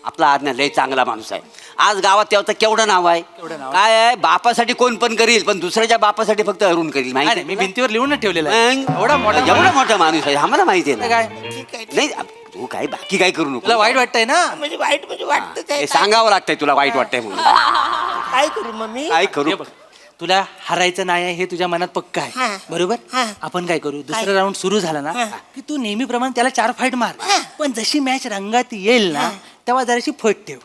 आपला आज्ञा लय चांगला माणूस आहे. आज गावात तेव्हा केवढं नाव आहे. काय आहे, बापासाठी कोण पण करील, पण दुसऱ्याच्या बापासाठी फक्त अरुण करील. माहिती मी भिंतीवर लिहून ठेवलेलं आहे. एवढा मोठा माणूस आहे, आम्हाला माहिती आहे ना. काय नाही तू काय बाकी काय करू नको. तुला वाईट वाटतंय ना? म्हणजे वाईट म्हणजे वाटतं हे सांगावं लागतंय तुला वाईट वाटतंय म्हणून. काय करू मम्मी? काय करू. तुला हरायचं नाही आहे हे तुझ्या मनात पक्का हा. आहे बरोबर. हा. आपण काय करू, दुसरा राऊंड सुरू झाला ना की तू नेहमीप्रमाणे त्याला 4 फाईट मार. पण जशी मॅच रंगात येईल ना तेव्हा जराशी फट ठेव.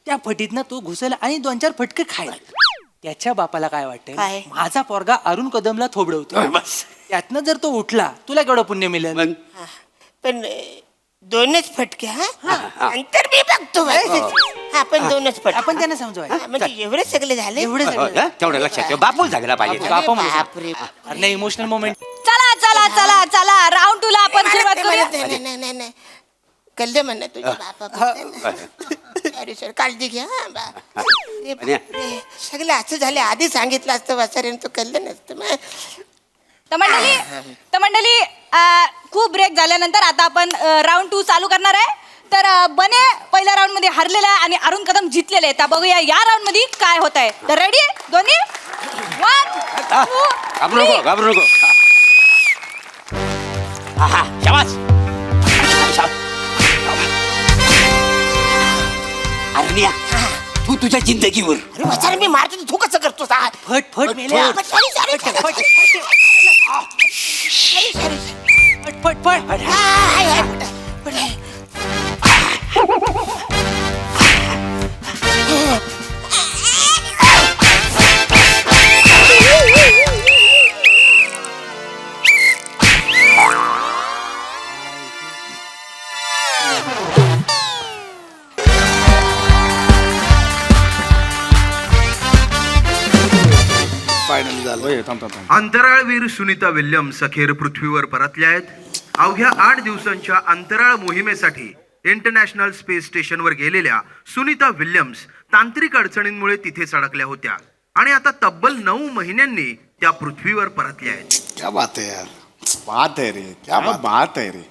त्या फटीतनं तो घुसेल आणि 2-4 फटके खाईल. त्याच्या बापाला काय वाटतं, काय? माझा पोरगा अरुण कदमला थोबडवतो. बस. त्यातनं जर तो उठला तुला केवढं पुण्य मिळेल. मग पण 2च फटके. हा नंतर मी बघतो. हा पण 2च फटके. आपण त्यांना समजवाय. म्हणजे एवढे सगळे झाले. एवढे सगळे. तेवढं लक्षात ठेव. बापूच झाला पाहिजे. बापरे. नाही इमोशनल मोमेंट. चला चला चला चला राऊंड 2 ला आपण सुरुवात करूया. नाही कळलं म्हणा तुझ्या बापा. अरे सर काळजी घ्या. सगळं असं झालं, आधी सांगितलं असतं वाचाऱ्यानं तो कळलं नसतं. तर मंडळी खूप ब्रेक झाल्यानंतर आता आपण राऊंड 2 चालू करणार आहे. तर बने पहिल्या राऊंड मध्ये हरलेला आहे आणि अरुण कदम जिंकलेले आहे. तर बघूया या राऊंड मध्ये काय होत आहे. तर रेडी दोन्ही 1 2 घाबरू नको. शाबास. अरण्या, तू तुझ्या जिंदगीवर. अरे वाचारे मी मारतो तू कसं करतो? फट फट मेल्या. सॉरी फट फट फट. अंतराळवीर सुनीता विल्यम्स अखेर पृथ्वीवर परतल्या आहेत. अवघ्या 8 दिवसांच्या अंतराळ मोहिमेसाठी इंटरनॅशनल स्पेस स्टेशनवर गेलेल्या सुनीता विल्यम्स तांत्रिक अडचणींमुळे तिथेच अडकल्या होत्या आणि आता तब्बल 9 महिन्यांनी त्या पृथ्वीवर परतल्या आहेत. क्या बात है यार, बात है रे, क्या बात है रे.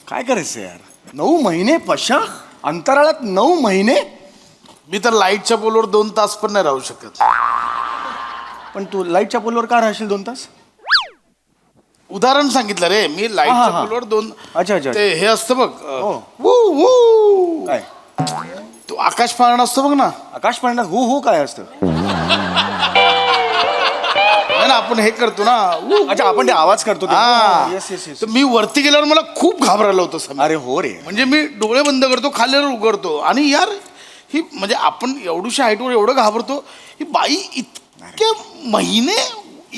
काय करायचं यार, 9 महिने पशा अंतराळात 9 महिने. मी तर लाईटच्या पोलवर 2 तास पण नाही राहू शकत. पण तू लाईटच्या पोलवर का राहशील 2 तास? उदाहरण सांगितलं रे मी. लाईटच्या हा. पोलवर 2. अच्छा अच्छा. ते हे असतं बघ. हो. वू वू. काय तो आकाश पाळणा असतो बघ ना. आकाश पाळण्यात हू काय असतं? नाही ना, आपण हे करतो ना. वू. अच्छा, आपण ते आवाज करतो ते. हा. Yes yes yes. तर मी वरती गेल्यावर मला खूप घाबरलं होतं समीर. अरे हो रे. म्हणजे मी डोळे बंद करतो, खाल्ल्यावर उघडतो आणि यार ही म्हणजे आपण एवढ्याशा हाईटवर एवढं घाबरतो. ही बाई इतके महिने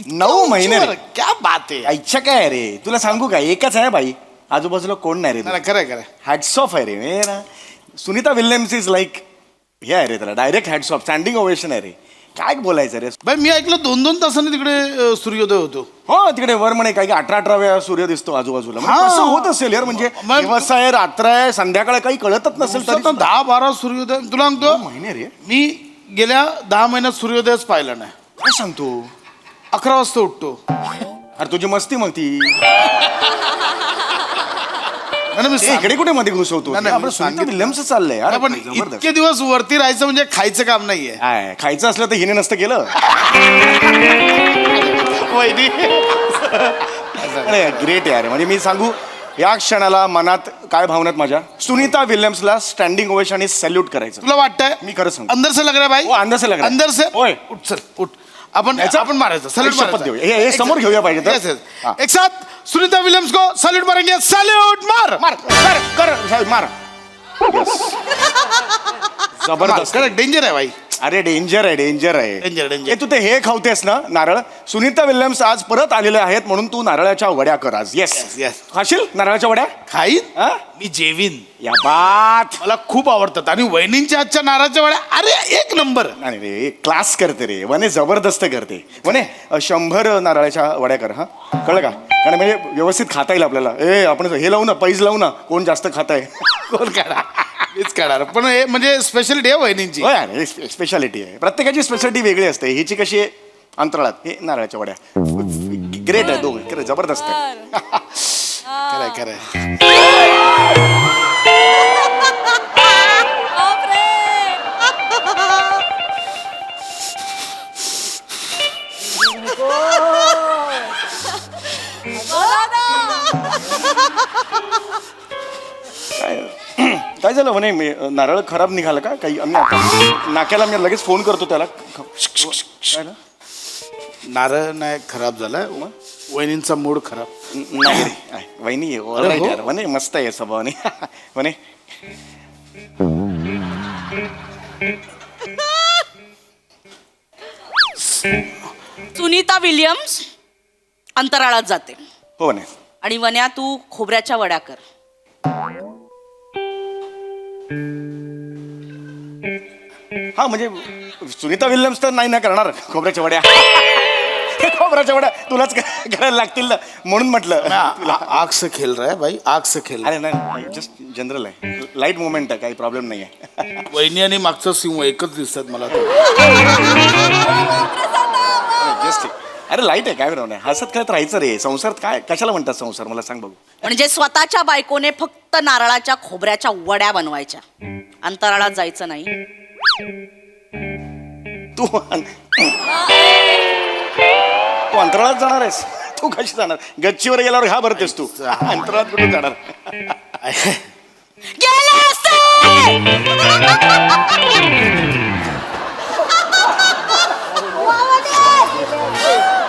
9 महिने रे. क्या बात आहे. इच्छा काय आहे रे, तुला सांगू काय, एकच आहे बाई, आजूबाजूला कोण नाही रे. नाही, खरंय हॅट्स ऑफ आहे रे. हे ना सुनीता विल्यम्स इज लाईक हे आहे रे, त्याला direct hats off, standing ovation आहे रे. काय बोलायचं रे. बाई मी ऐकलं 2-2 तासांनी तिकडे सूर्योदय होतो. हो तिकडे वर म्हणे काही 18 वेळा सूर्य दिसतो आजूबाजूला. म्हणजे हा. कसं होत असेल यार, म्हणजे मग- दिवस आहे रात्र आहे संध्याकाळ काही कळतच नसेल तरी 10-12 सूर्योदय. तुला सांगतो महिने रे. मी गेल्या 10 महिन्यात सूर्योदयच पाहिला नाही. काय सांगतो? 11 वाजता उठतो. अरे तुझी मस्ती मग ती. नाही, मी ए, इकडे कुठे मध्ये घुसवतो? नाही, नाही, आपलं मी सुनीता सांगितलं. विल्यम्स चाललंय यार. पण जबरदस्त. इतके दिवस वरती राहायचं म्हणजे खायचं काम नाहीये. काय खायचं असलं तर हिने नसतं केलं. ग्रेट यार. म्हणजे मी सांगू या क्षणाला मनात काय भावनात माझ्या सुनीता विल्यम्सला स्टँडिंग ओवेशन आणि सॅल्यूट करायचं. तुला वाटतंय मी खरं सांगतो. अंदर से लग रहा है भाई. हो, अंदर से लग रहा है. अंदर से. होय. उठ चल उठ. आपण मारायचं. सॅल्यूट शपथ मारायचं. घेऊया. हे समोर घेऊया पाहिजे तर. Yes, yes. हा. एक साथ सुनीता विलियम्स को सैल्यूट मारेंगे. सैल्यूट मार मार कर कर साहेब मार. Yes. जबरदस्त. डेंजर आहे भाई. अरे डेंजर आहे डेंजर आहे. Danger, danger. ए, तू ते हे खावतेस ना नारळ. सुनीता विल्यम्स आज परत आलेले आहेत म्हणून तू नारळाच्या वड्या कर आज. Yes yes. खाशील नारळाच्या वड्या? खाईन हा? मी जेवीन. या बात. मला खूप आवडतात आणि वहिनींच्या हातच्या नारळाच्या वड्या अरे एक नंबर. नाही रे क्लास करते रे वने, जबरदस्त करते वने. 100 नारळाच्या वड्या कर. हा कळलं का? कारण म्हणजे व्यवस्थित खाता येईल आपल्याला. ए आपण हे लावू ना, पैज लावू ना, कोण जास्त खाताय. कोण काढा मीच काढणार. पण हे म्हणजे स्पेशालिटी आहे वहिनींची. हो यार स्पेशालिटी आहे. प्रत्येकाची स्पेशालिटी वेगळी असते. हिची कशी आहे अंतराळात हे नारळाच्या वड्या. ग्रेट आहे दोघं. खरं जबरदस्त आहे. खरंय खरंय. झालं म्हणे नारळ खराब निघाला का काही आम्ही आता नाक्याला मी लगेच फोन करतो त्याला काय ना? नारळ नाही खराब झालाय वहिनींचा मूड खराब. नाही रे वहिनी अरे हो? यार म्हणे मस्त आहे स्वभावाने म्हणे सुनीता विल्यम्स अंतराळात जाते हो म्हणे आणि वन्या तू खोबऱ्याच्या वड्या कर. हा म्हणजे सुनीता विल्यम्स तर नाही ना करणार खोबऱ्याच्या वड्या खोबऱ्याच्या वड्या तुलाच करायला लागतील ना म्हणून म्हटलं आग से खेल रहा है भाई, आग से खेल. अरे नाही जस्ट जनरल आहे लाईट मुवमेंट आहे काही प्रॉब्लेम नाही आहे वहिनी आणि मागचा सिंह एकच दिसतात मला तर. जस्ट अरे लाईट आहे काय बरोबर नाही हसत खेळत राहायचं रे संसार काय कशाला म्हणतात संसार मला सांग बघू म्हणजे स्वतःच्या बायकोने फक्त नारळाच्या खोबऱ्याच्या वड्या बनवायच्या, अंतराळात जायचं नाही. तू तू अंतराळात जाणार आहेस तू कशी जाणार गच्चीवर गेल्यावर घाबरतेस तू अंतराळात कुठे जाणार गेले असते!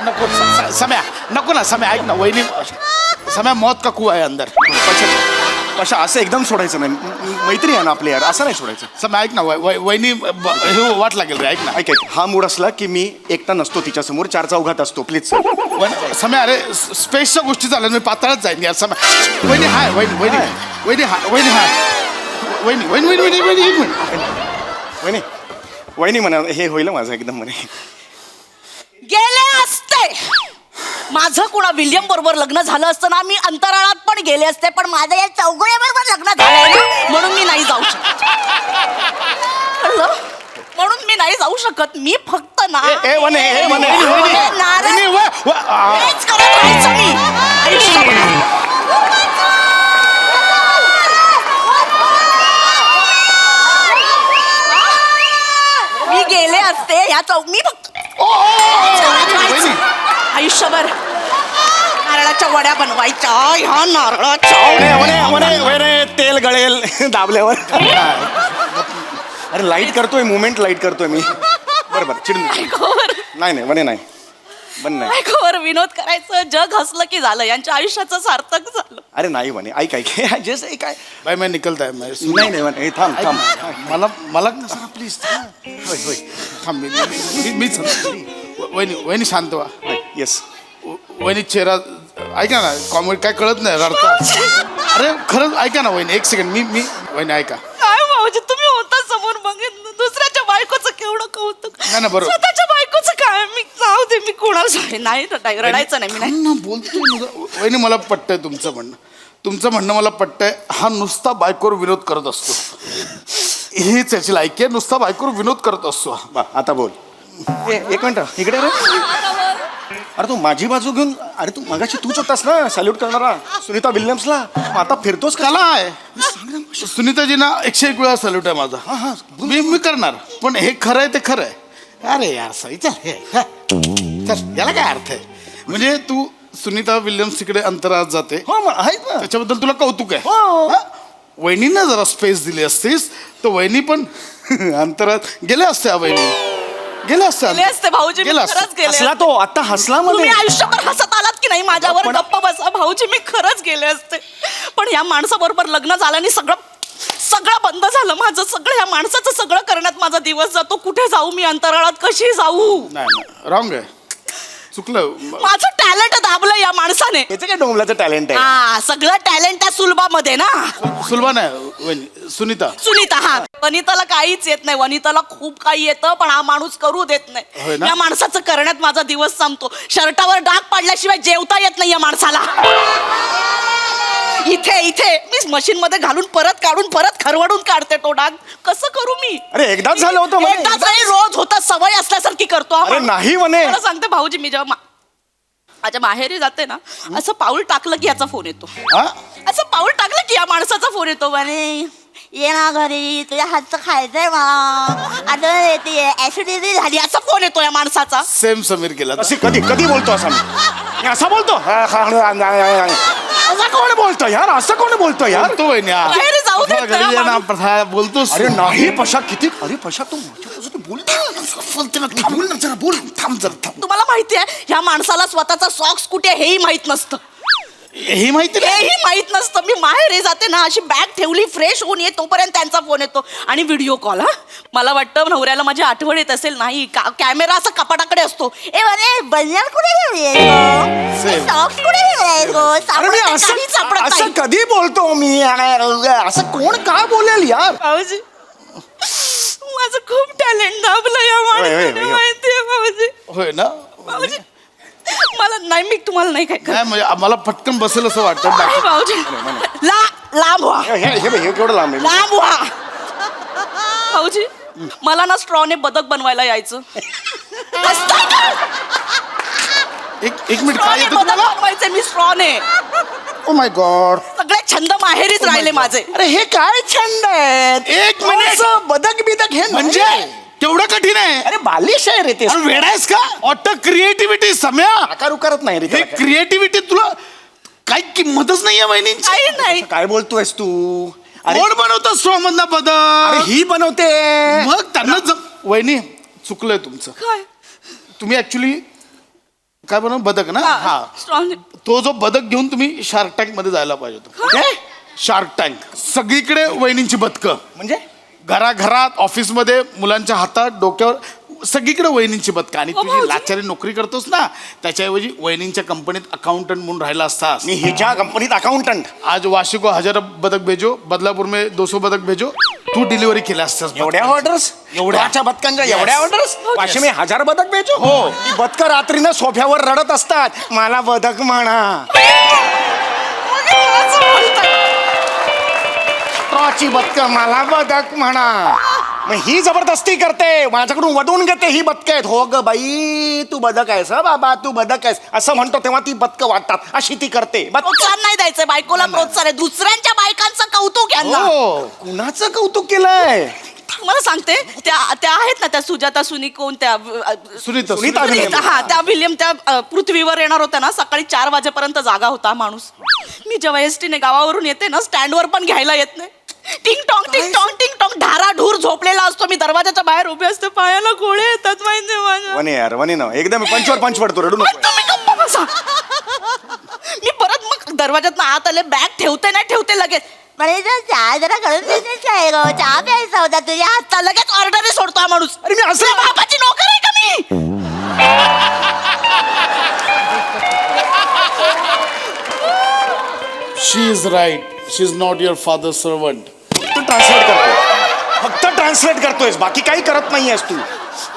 नको सम्या नको ना सम्या ऐक ना वहिनी सम्या मौत का कुआ आहे अंदर. अशा असं एकदम सोडायचं नाही मैत्री आहे ना आपली यार असं नाही सोडायचं सम्या ऐक ना वहिनी हे वाट लागेल रे ऐक ना. ऐक हा मूड असला की मी एकटा नसतो तिच्यासमोर चार चौघात असतो प्लीज सम्या अरे स्पेसच्या गोष्टी झाल्या मी पाताळच जाईन यार सम्या. वहिनी हाय वहिनी वहिनी वहिनी हाय वहिनी हाय वहिनी वहिनी वहिनी वहिनी एक मिनिट वहिनी वहिनी म्हणा हे होईल माझं एकदम म्हणे गेले असते! माझं कुणा विल्यम बरोबर लग्न झालं असतं ना मी अंतराळात पण गेले असते, पण माझं या चौघड्याबरोबर लग्न झालंय ना म्हणून मी नाही जाऊ शकत. कळलं? म्हणून मी नाही जाऊ शकत. मी फक्त ना नारळ हेच करत राहायचं मी आयुष्यभर. मी गेले असते या मी फक्त आयुष्यभर नारळाच्या वड्या बनवायच्या ह्या नारळाच्या तेल गळेल दाबल्यावर अरे लाईट करतोय मुवमेंट लाईट करतोय मी बरोबर चिड नाही नाही म्हणे नाही बन नाही बायकोवर विनोद करायचं जग हसलं की झालं, यांच्या आयुष्याचं सार्थक झालं. अरे नाही म्हणे ऐक ऐक जस्ट ऐक काय भाई मैं निकलता है मैं नाही नाही म्हणे थांब थांब मला मला प्लीज होय होय थांब मी वहिनी वहिनी शांत व्हा. येस वहिनी चेहरा ऐका ना कॉमेडी काय कळत नाही रडता. अरे खरंच ऐका ना वहिनी एक सेकंड मी वहिनी ऐका. काय भाऊजी तुम्ही होता समोर बघितलं दुसऱ्याच्या बायकोचं केवढं कौतुक. नाही ना, बरोबर. स्वतःच्या बायकोचं काय मी जाऊ दे मी कोणाला सांगेन. नाही रडायचं नाही मी नाही ना बोलतो वहिनी मला पटतंय तुमचं म्हणणं मला पटतंय. हा नुसता बायकोवर विनोद करत असतो हीच याची लायकी आहे नुसता बायकोवर विनोद करत असतो. आता बोल एक मिनिट इकडे रे अरे तू माझी बाजू घेऊन अरे तू मगाशी तूच होतास ना सॅल्यूट करणारा सुनीता विल्यम्सला आता फिरतोस कला आहे सुनीताजींना 101 वेळा सल्यूट आहे माझा. मी करणार पण हे खरं आहे ते खरं आहे. अरे यार सई चल याला काय अर्थ आहे म्हणजे तू सुनीता विल्यम्स तिकडे अंतराळात जाते हो मग आहेत ना त्याच्याबद्दल तुला कौतुक आहे. हो. हा? वहिनींना जरा स्पेस दिली असतीस तर वहिनी पण अंतराळात गेले असते. वहिनी गेले असते भाऊजी मी खरंच गेले हसला तो आता हसला तुम्ही मध्ये आयुष्यभर हसत आलात की नाही माझ्यावर गप्प बसा भाऊजी मी खरंच गेले असते. पण या माणसाबरोबर लग्न झालं आणि सगळं बंद झालं माझं सगळं. या माणसाचं सगळं करण्यात माझा दिवस जातो. कुठे जाऊ मी अंतराळात कशी जाऊ. नाही रॉंग आहे चुकलं. माझं टॅलेंट दाबलं या माणसाने. याचं काय डोंबलाचं टॅलेंट आहे हा सगळं टॅलेंट त्या सुलभामध्ये ना. सुलभा नाही वहिनी सुनीता हा वनिताला काहीच येत नाही. वनिताला खूप काही येतं पण हा माणूस करू देत होय नाही. ना? या माणसाचं करण्यात माझा दिवस संपतो. शर्टावर डाग पाडल्याशिवाय जेवता येत नाही या माणसाला. इथे मी मशीन मध्ये घालून परत खरवडून काढते तो डाग. कसं करू मी. अरे एकदाच झालं होतं म्हणे. एकदाच नाही रोज होता सवय असल्यासारखी करतो हा अरे माणूस. नाही म्हणे मला सांगते भाऊजी मी जेव्हा माझ्या माहेरी जाते ना असं पाऊल टाकलं की याचा फोन येतो. असं पाऊल टाकलं की या माणसाचा फोन येतो. म्हणे ये ना घरी तुझ्या हातचं खायचंय मला आता येते ऍसिडिटी झाली असा फोन येतो या माणसाचा. सेम समीर केला असे कधी बोलतो असा मी असा बोलतो असं कोण बोलतो यार असं कोण बोलतो यार तो वहिनी माहेरी जाऊ जाऊ देत घरी नाही ये हा ना माणूस. प्रथा बोलतोस अरे नाही पशा किती अरे पशा तू माझ्यापासून बोलते बोल ना जरा बोल. थांब जरा थांब तुम्हाला माहितीये ह्या माणसाला स्वतःचा सॉक्स कुठे हेही माहित नसतं. हे माहिती नाही हेही माहित नसतं. मी माहेरी जाते ना अशी बॅग ठेवली फ्रेश होऊन ये तोपर्यंत त्यांचा फोन येतो आणि व्हिडिओ कॉल. हा मला वाटतं नवऱ्याला माझी आठवण येत असेल. नाही कॅमेरा असा कपाटाकडे असतो. ए अरे बनियान कुठे ठेवली सॉक्स कुठे ठेवले अरे मी असं असं कधी बोलतो मी आणि असं कोण काय बोलेल यार. भाऊजी माझं खूप टॅलेंट दाबलं या होय, होय, माणसाने होय. माहितीये भाऊजी. होय ना भाऊजी मला नाही मी तुम्हाला नाही काय नाही म्हणजे मला पटकन बसेल असं वाटतं बाकी भाऊजी लांब व्हा हे केवढं लांब आहे. लांब व्हा भाऊजी मला ना स्ट्रॉने बदक बनवायला यायचं. एक मिनिट काय स्ट्रॉने येतं बदक तुम्हाला बनवायचे मी स्ट्रॉने. ओ माय गॉड सगळे छंद माहेरीच राहिले माझे. अरे हे काय छंद आहेत. एक मिनिट. असं बदक बिदक हे म्हणजे नाही. केवढं कठीण आहे अरे बालिश आहे रे ते. अरे वेडायस का ऑटो क्रिएटिव्हिटी सम्या आकार उकारत नाही रे हे त्याला काय. क्रिएटिव्हिटी तुला काही किंमतच नाहीये वहिनींची. काही नाही काय बोलतोयस तू. अरे कोण बनवतो स्ट्रॉ मधला अरे बदल ही बनवते. मग त्यांना वहिनी चुकलंय तुमचं. काय तुम्ही ऍक्च्युली काय बनव बदक ना हा स्ट्रॉने तो जो बदक घेऊन तुम्ही शार्क टँक मध्ये जायला पाहिजे होतं. काय? शार्क टँक सगळीकडे वहिनींची बदकं म्हणजे घराघरात ऑफिसमध्ये मुलांच्या हातात डोक्यावर सगळीकडे वहिनींची बदकं आणि तुझी भाऊजी. लाचारी नोकरी करतोस ना त्याच्याऐवजी वहिनींच्या कंपनीत अकाउंटंट म्हणून राहिला असतास. मी हिच्या कंपनीत अकाउंटंट. आज वाशी को 1000 बदक भेजो बदलापूर में 200 बदक भेजो तू डिलिव्हरी केल्या असतास एवढ्या ऑर्डर्स एवढ्याच्या बदकांच्या एवढ्या ऑर्डर्स पाचशे मी 1000 बदक बेचो. हो. ती बदकं रात्रीनं सोफ्यावर रडत असतात मला बदक म्हणा. ची बदकं मला बदक म्हणा. मग ही जबरदस्ती करते माझ्याकडून वदवून घेते. ही बदक आहेत. हो ग बाई तू बदक आहेस हं बाबा तू बदक आहेस असं म्हणतो तेव्हा ती बदकं वाटतात. अशी ती करते. प्रोत्साहन नाही द्यायचं बायकोला प्रोत्साहन आहे. दुसऱ्यांच्या बायकांचं कौतुक यांना. हो कुणाचं कौतुक केलंय. मला सांगते त्या त्या आहेत ना त्या सुजाता सुनी कोण त्या सुनीता सुनीता विल्यम. हा त्या विल्यम त्या पृथ्वीवर येणार होत्या ना सकाळी 4 वाजेपर्यंत जागा होता माणूस. मी जेव्हा एसटीने गावावरून येते ना स्टँडवर पण घ्यायला येत नाही. टिंग टॉंग टिंग टॉंग टिंग टॉंग ढाराढूर झोपलेला असतो. मी दरवाजाच्या बाहेर उभे असते पायाला गोळे येतात माहिती माझ्या. वने यार वने ना एकदम पंचवर पंच पडतो रडू नको. तुम्ही गप्प बसा. मी परत मग दरवाजात आत आले बॅग ठेवते नाही ठेवते लगेच म्हणजे चहा जरा करून चहा प्यायचा होता तुझ्या हातचा लगेच ऑर्डर सोडतो हा माणूस. अरे मी असं तुझ्या बापाची नोकर आहे का मी. She is right she is not your father servant. तू ट्रान्सलेट करतो फक्त ट्रान्सलेट करतोयस बाकी काही करत नाहीयेस तू.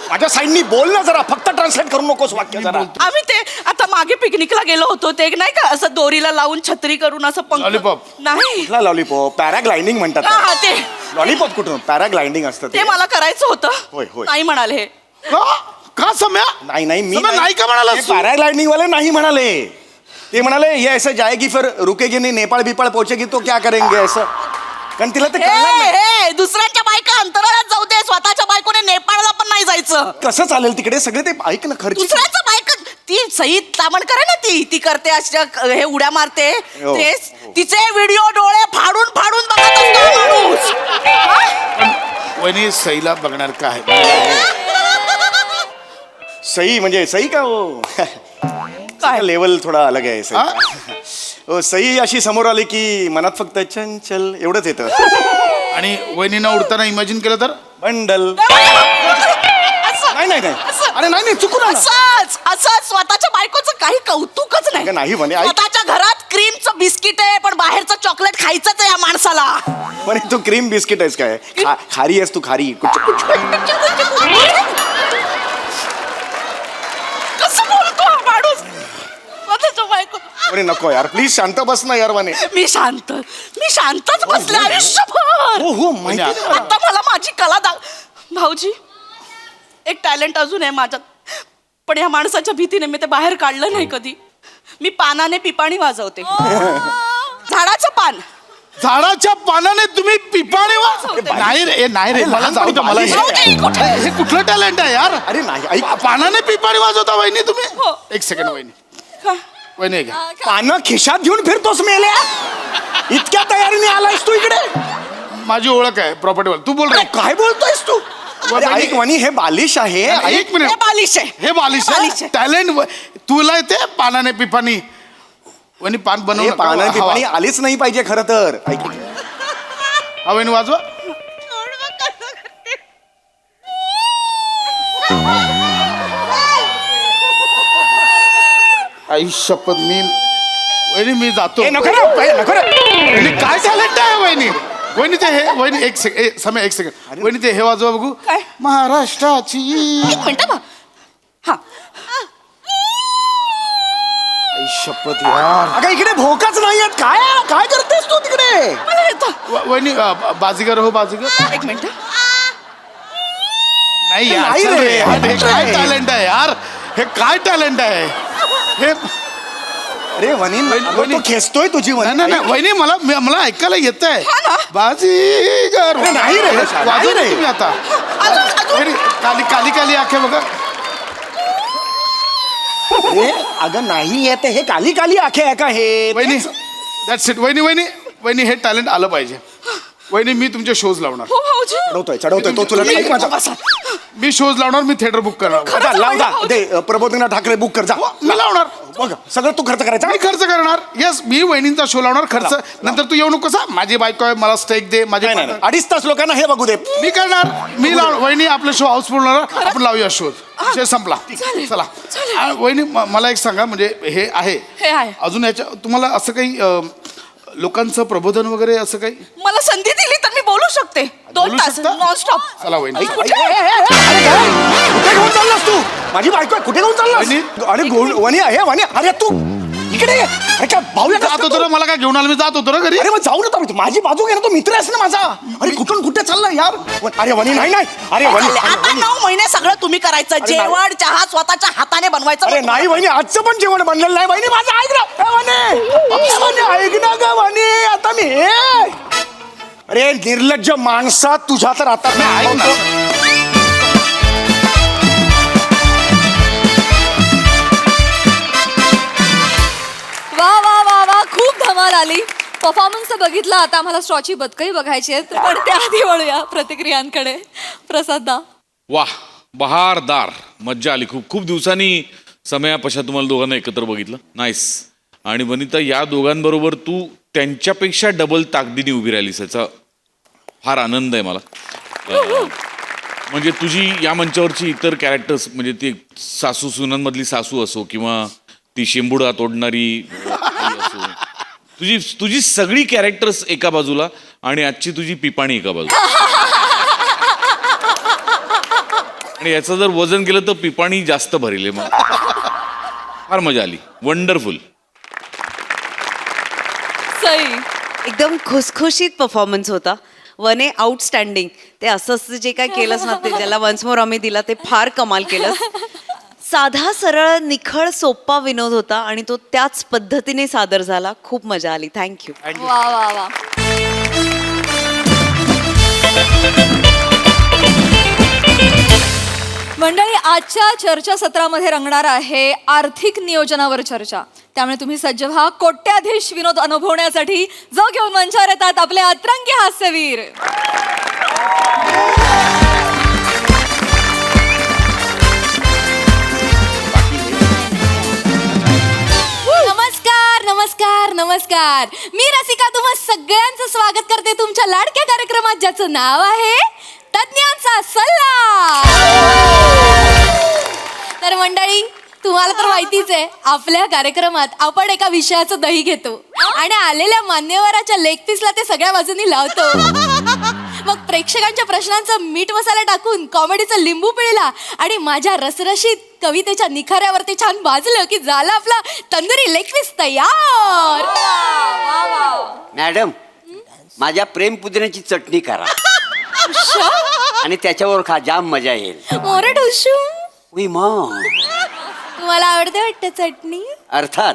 माझ्या साईडनी बोल ना जरा. फक्त ट्रान्सलेट करू नकोस वाक्य जरा. आम्ही ते आता मागे पिकनिकला गेलो होतो ते नाही का असं दोरीला लावून छत्री करून असं पंख Lollipop. नाही लॉलीपॉप पॅराग्लायडिंग म्हणतात हा, हा, ते लॉलीपॉप कुठून पॅराग्लायडिंग असतं ते मला करायचं होतं. होय, होय. नाही म्हणाले हे. का सम्या नाही नाही मी सम्या, नाही का म्हणालास तू? पॅराग्लायडिंग वाले नाही म्हणाले. ते म्हणाले ये ऐसे जाएगी फिर रुकेगी नहीं नेपाळ बिपाळ पोहोचेगी तो क्या करेंगे असं. कारण तिला ते कळणार नाही. हे दुसऱ्यांच्या बायका अंतराळात जाऊ दे स्वतःच्या बायकोने नेपाळला पण नाही जायचं. कसं चालेल तिकडे सगळे ते ऐक ना खर्च. दुसऱ्याचं बायका ती सई तामणकर आहे ना ती करते अशा हे उड्या मारते हो, तेच हो. तिचे व्हिडिओ डोळे फाडून फाडून बघत असतो हा माणूस. हा? वहिनी सईला बघणार का आहे सई म्हणजे सई का हो काय? लेवल थोडा अलग आहे सई. हा? हो सई अशी समोर आली की मनात फक्त चंचल एवढंच येतं. आणि वहिनीनं उडताना इमॅजिन केलं तर बंडल. असं- नाही नाही नाही असं- अरे नाही नाही चुकून आला. असंच स्वतःच्या बायकोचं काही कौतुकच नाही. अगं नाही म्हणे, ऐक. स्वतःच्या घरात क्रीमचं बिस्किट आहे पण बाहेरचं चॉकलेट खायचंच आहे या माणसाला. म्हणे तू क्रीम बिस्किट आहेस काय खारी आहेस तू खारी. कसं बोलतो हा माणूस स्वतःच्या बायको. म्हणे नको यार प्लीज शांत बस ना यार म्हणे. मी शांतच बसले आयुष्यभर. हो हो माहिती आहे मला. आता मला माझी कला भाऊजी एक टॅलेंट अजून आहे माझ्यात पण या माणसाच्या भीतीने मी ते बाहेर काढलं नाही कधी. मी पानाने पिपाणी वाजवते. झाडाचं पान झाडाच्या पानाने तुम्ही पिपाणी नाही रे नाही रे मला जाऊ दे मला हे कुठलं टॅलेंट आहे यार. अरे नाही ऐक पानाने पिपाणी वाजवता वहिनी तुम्ही. हो. एक सेकंड वहिनी वहिनी हे घ्या. पानं खिशात घेऊन फिरतोस मेल्या. इतक्या तयारीने आलायस तू इकडे. माझी ओळख आहे प्रॉपर्टीवाला. तू बोल रे. काय बोलतोयस तू? अरे ऐक वनी, हे बालिश आहे. एक हे मिनिट. बालिश आहे. हे बालिश बालिश आहे. टॅलेंट तुला येते पानाने पिपानी वहिनी पान बनव. हे पानं बिपाणी आलीच नाही पाहिजे खरं तर. ऐक हा वहिनी वाजवा. आई शपथ वहिनी मी जातो. ए, नको रे, नको रे. वहिनी काय टॅलेंट आहे वहिनी. वहिनी ते हे वहिनी एक सेकंड समय एक सेकंड वहिनी ते हे वाजवा बघू. काय? महाराष्ट्राची. एक मिनिट बा. हा आई शपथ यार. अगं इकडे भोकाच नाहीयेत. काय काय करतेस तू तिकडे? मला येतं. वहिनी बाजीगर हो बाजीगर. एक मिनिट. नाही यार, नाही चल रे, रे यार, हे नाही. काय टॅलेंट आहे यार. हे काय टॅलेंट आहे हे. अरे वनी, अगं, वनी. तो खेचतोय तुझी नाही वनी. नाही नाही, वहिनी मला ऐकायला येत आहे. बाजीगर. अरे नाही रे, वाजवा नाही रे. तुम्ही आता. वहिनी, काली काली काली आखे बघा. अरे अगं नाही येते, हे काली काली आखे आहे का हे? वहिनी दॅट्स इट. वहिनी हे टॅलेंट आलं पाहिजे. वहिनी मी तुमचे शोज लावणार. हो भाऊजी. चढवतोय तो तुला. ऐक माझा. मी शोज लावणार. मी थिएटर बुक करणार. जा, लाव जा. दे प्रबोधना ठाकरे बुक कर जा. मी लावणार. बघ सगळं तू खर्च करायचा. मी खर्च करणार. येस मी वहिनींचा शो लावणार. खर्च नंतर तू येऊ नको कसा. माझी बायको आहे, मला स्टेक दे. माझे नाही, नाही, 2.5 तास लोकांना हे बघू दे. मी करणार. मी वहिनी आपला शो हाऊसफुल होणार. आपण लावूया शोध. विषय संपला. चला वहिनी मला एक सांगा म्हणजे हे आहे अजून याच्या तुम्हाला असं काही लोकांचं प्रबोधन वगैरे असं काही मला संधी दिली तर मी बोलू शकते 2 बोलू तास शकता? नॉनस्टॉप. चला वहिनी. अरे काय? कुठे घेऊन चाललास तू? माझी बायको आहे, कुठे घेऊन चाललास? वनी. अरे वनी आहे वनी. अरे तू इकडे ये. अरे काय भाऊ येत जात असतो होतो तू? ना मला काय घेऊन आलं. मी जात होतो ना घरी. अरे मग जाऊ नका. माझी बाजू घे ना. तो मित्र आहेस ना माझा. अरे कुठून कुठे चाललाय यार? अरे वनी नाही नाही. अरे वनी आता 9 महिने सगळं तुम्ही करायचं. अरे नाही. जेवण चहा स्वतःच्या हाताने बनवायचं. अरे नाही वहिनी, आजचं पण जेवण बनलेलं नाही. वहिनी माझं ऐक ना. ए, वनी ऐक ना ग वनी. आता मी अरे निर्लज्ज माणसा तुझ्या तर आता मी ऐक ना. वा वा वा वा खूप धमाल आली. परफॉर्मन्स बघितला. आता आम्हाला स्ट्रॉची बदकही बघायची आहेत पण त्याआधी वळूया प्रतिक्रियांकडे. प्रसाददा. वाह बहारदार. मज्जा आली. खूप खूप दिवसांनी समय पश्चात तुम्हाला दोघांना एकत्र बघितलं. नाईस. आणि वनिता या दोघांबरोबर तू त्यांच्यापेक्षा डबल ताकदीने उभी राहिलीस याचा फार आनंद आहे मला. म्हणजे तुझी या मंचावरची इतर कॅरेक्टर्स म्हणजे ती सासू सुनांमधली सासू असो किंवा ती शेंबुडा तोडणारी असो, तुझी सगळी कॅरेक्टर्स एका बाजूला आणि आजची तुझी पिपाणी एका बाजूला. आणि याचं जर वजन केलं तर पिपाणी जास्त भरेल आहे. मग फार मजा आली. वंडरफुल. सई. एकदम खुसखुशीत परफॉर्मन्स होता. वने आउटस्टँडिंग. ते असं जे काय केलंस ना ते ज्याला वन्स मोर आम्ही दिला ते फार कमाल केलं. साधा सरळ निखळ सोप्पा विनोद होता आणि तो त्याच पद्धतीने सादर झाला. खूप मजा आली. थँक्यू. वा वा वा. मंडळी आजच्या चर्चासत्रामध्ये रंगणार आहे आर्थिक नियोजनावर चर्चा. त्यामुळे तुम्ही सज्ज व्हा कोट्याधीश विनोद अनुभवण्यासाठी. जो घेऊन मंचावर येतात आपले अतरंगी हास्यवीर. नमस्कार नमस्कार नमस्कार. मी रसिका तुम्हा सगळ्यांचं स्वागत करते तुमच्या लाडक्या कार्यक्रमात ज्याचं नाव आहे तज्ञांचा सल्ला. तर मंडळी तुम्हाला तर माहितीच आहे आपल्या कार्यक्रमात आपण एका विषयाचं दही घेतो आणि आलेल्या मान्यवराच्या लेग पीसला ते सगळ्या बाजूनी लावतो. मग प्रेक्षकांच्या प्रश्नांचं मीठ मसाला टाकून कॉमेडीचं लिंबू पिळला आणि माझ्या रसरशीत कवितेच्या निखाऱ्यावरती छान भाजलं की झाला आपला तंदुरी लेग पीस तयार. मॅडम माझ्या प्रेम पुदिन्याची चटणी करा आणि त्याच्यावर खा. जाम मजा येईल. मोरे ढोशू. उई मग तुम्हाला आवडते वाटतं चटणी? अर्थात.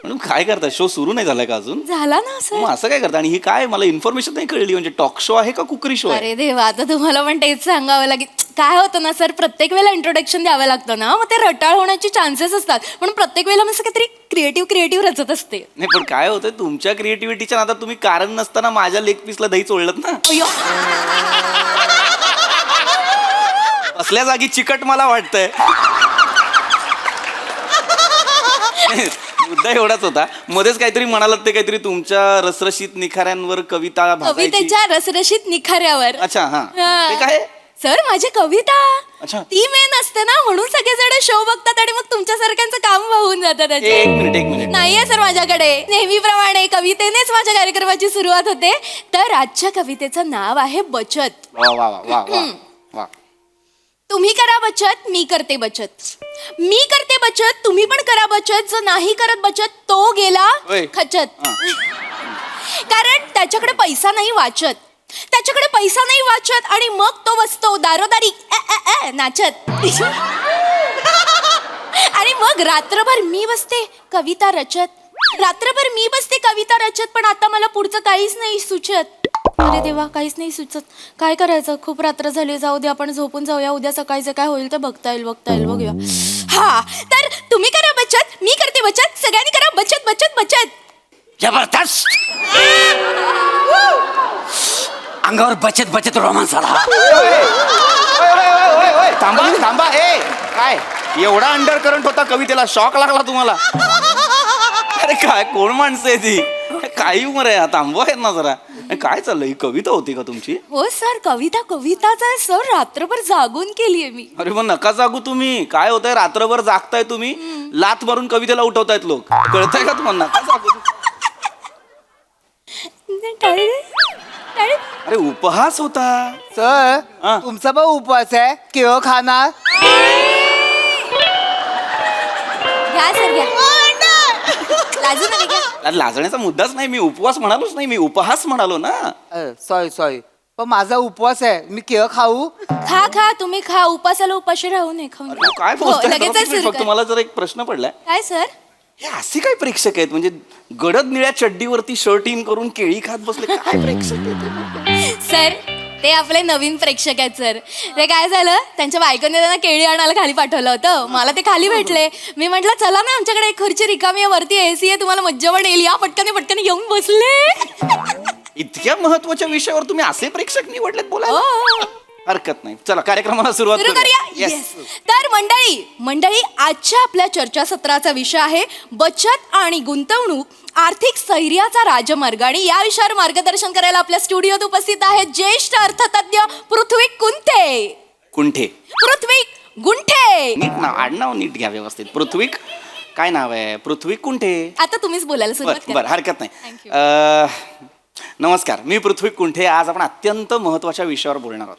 म्हणून काय करता शो सुरू नाही झालाय का अजून? झाला ना सर. मग असं काय करता? आणि ही काय मला इन्फॉर्मेशन नाही कळली म्हणजे टॉक शो आहे का कुकरी शो आहे? अरे देवा आता तुम्हाला पण तेच सांगावं लागेल. काय होतं ना सर, प्रत्येक वेळेला इंट्रोडक्शन द्यावं लागतं ना, मग ते रटाळ होण्याचे चान्सेस असतात. पण प्रत्येक वेळेला मी काहीतरी क्रिएटिव्ह रचत असते. नाही पण काय होतंय तुमच्या क्रिएटिव्हिटीच्या नादात तुम्ही कारण नसताना माझ्या लेग पीसला दही चोळलं ना. अय्यो. असल्या जागी चिकट मला वाटतंय. मुद्दा एवढाच होता, मध्येच काहीतरी म्हणालात ते काहीतरी तुमच्या रसरशीत निखाऱ्यांवर कविता भासायची. कवितेच्या रसरशीत निखाऱ्यावर. अच्छा हा हा. ते काय सर माझी कविता अच्छा. ती मेन असते ना, म्हणून सगळेजण शो बघतात आणि मग तुमच्यासारख्यांचं काम होऊन जातं त्याचे. एक मिनिट नाहीये सर माझ्याकडे. नेहमीप्रमाणे कवितेनेच माझ्या कार्यक्रमाची सुरुवात होते. तर आजच्या कवितेचं नाव आहे बचत. वा वा वा वा वा वा. तुम्ही करा बचत, मी करते बचत. मी करते बचत, तुम्ही पण करा बचत. जो नाही करत बचत तो गेला ओय. खचत. कारण त्याच्याकडे पैसा नाही वाचत. त्याच्याकडे पैसा नाही वाचत आणि मग तो बसतो दारोदारी नाचत. आणि मग रात्रभर मी बसते कविता रचत. रात्रभर मी बसते कविता रचत. पण आता मला पुढचं काहीच नाही सुचत. अरे देवा, काहीच नाही सुचत. काय करायचं? खूप रात्र झाली. जाऊ दे, आपण झोपून जाऊया. उद्या सकाळी जे काय होईल ते बघता येईल बघूया. हा, तर तुम्ही करा बचत, मी करते बचत. सगळ्यांनी करा बचत बचत बचत. जबरदस्त. अंगावर बचत बचत रोमांस आला. थांबा ए काय एवढा अंडर करंट होता कवितेला, शॉक लागला तुम्हाला? अरे काय कोण माणसं आहे ती? काही उमर आहे, थांबवा आहेत ना जरा. काय चाललंय? ही कविता होती का तुमची? हो सर, कविताच आहे सर. रात्रभर जागून केलीये मी. अरे मग नका जागू तुम्ही. काय होतंय, रात्रभर जागताय तुम्ही, लात मारून कवितेला उठवतायत लोक. कळतंय का तुम्हाला? नका जागू. अरे उपहास होता सर. हा. तुमचा पण उपवास आहे, केळ खाणार? घ्या सर घ्या. लाजू नका घ्या. अरे लाजण्याचा मुद्दाच नाही. मी उपवास म्हणालोच नाही, मी उपहास म्हणालो ना. सॉरी पण माझा उपवास आहे, मी केळ खाऊ? खा तुम्ही खा. उपासाला उपाशी राहू नये. खाऊन अरे काय हो, बोलताय? लगेच तुम्ही सुरू फक्त कर. मला जर एक प्रश्न पडलाय, काय सर? हे असे काय प्रेक्षक आहेत? म्हणजे गडद निळ्या चड्डीवरती शर्ट इन करून केळी खात बसले, काय प्रेक्षक आहेत? सर ते आपले नवीन प्रेक्षक आहेत सर. ते काय झालं, त्यांच्या बायकोने त्यांना केळी आणायला खाली पाठवलं होतं. मला ते खाली भेटले. मी म्हटलं चला ना, आमच्याकडे एक खुर्ची रिकामी आहे, वरती एसी आहे, तुम्हाला मज्जा पण येईल. या पटकन येऊन बसले. इतक्या महत्वाच्या विषयावर तुम्ही असे प्रेक्षक निवडलेत बोलायला? हो. हरकत नाही. चला कार्यक्रमाला सुरुवात सुरू करूया. करूया. Yes. Yes. तर मंडळी आजच्या आपल्या चर्चासत्राचा विषय आहे बचत आणि गुंतवणूक, आर्थिक स्थैर्याचा राजमार्ग. आणि या विषयावर मार्गदर्शन करायला आपल्या स्टुडिओत उपस्थित आहेत ज्येष्ठ अर्थतज्ञ पृथ्वी कुंठे. पृथ्वी गुंठे. नीट नाव, आडनाव नीट घ्या व्यवस्थित. पृथ्वी काय नाव आहे? पृथ्वी कुंठे. आता तुम्हीच बोलायला सुरुवात बरं करा. हरकत Thank नाही. नमस्कार, मी पृथ्वी कुंठे. आज आपण अत्यंत महत्वाच्या विषयावर बोलणार आहोत.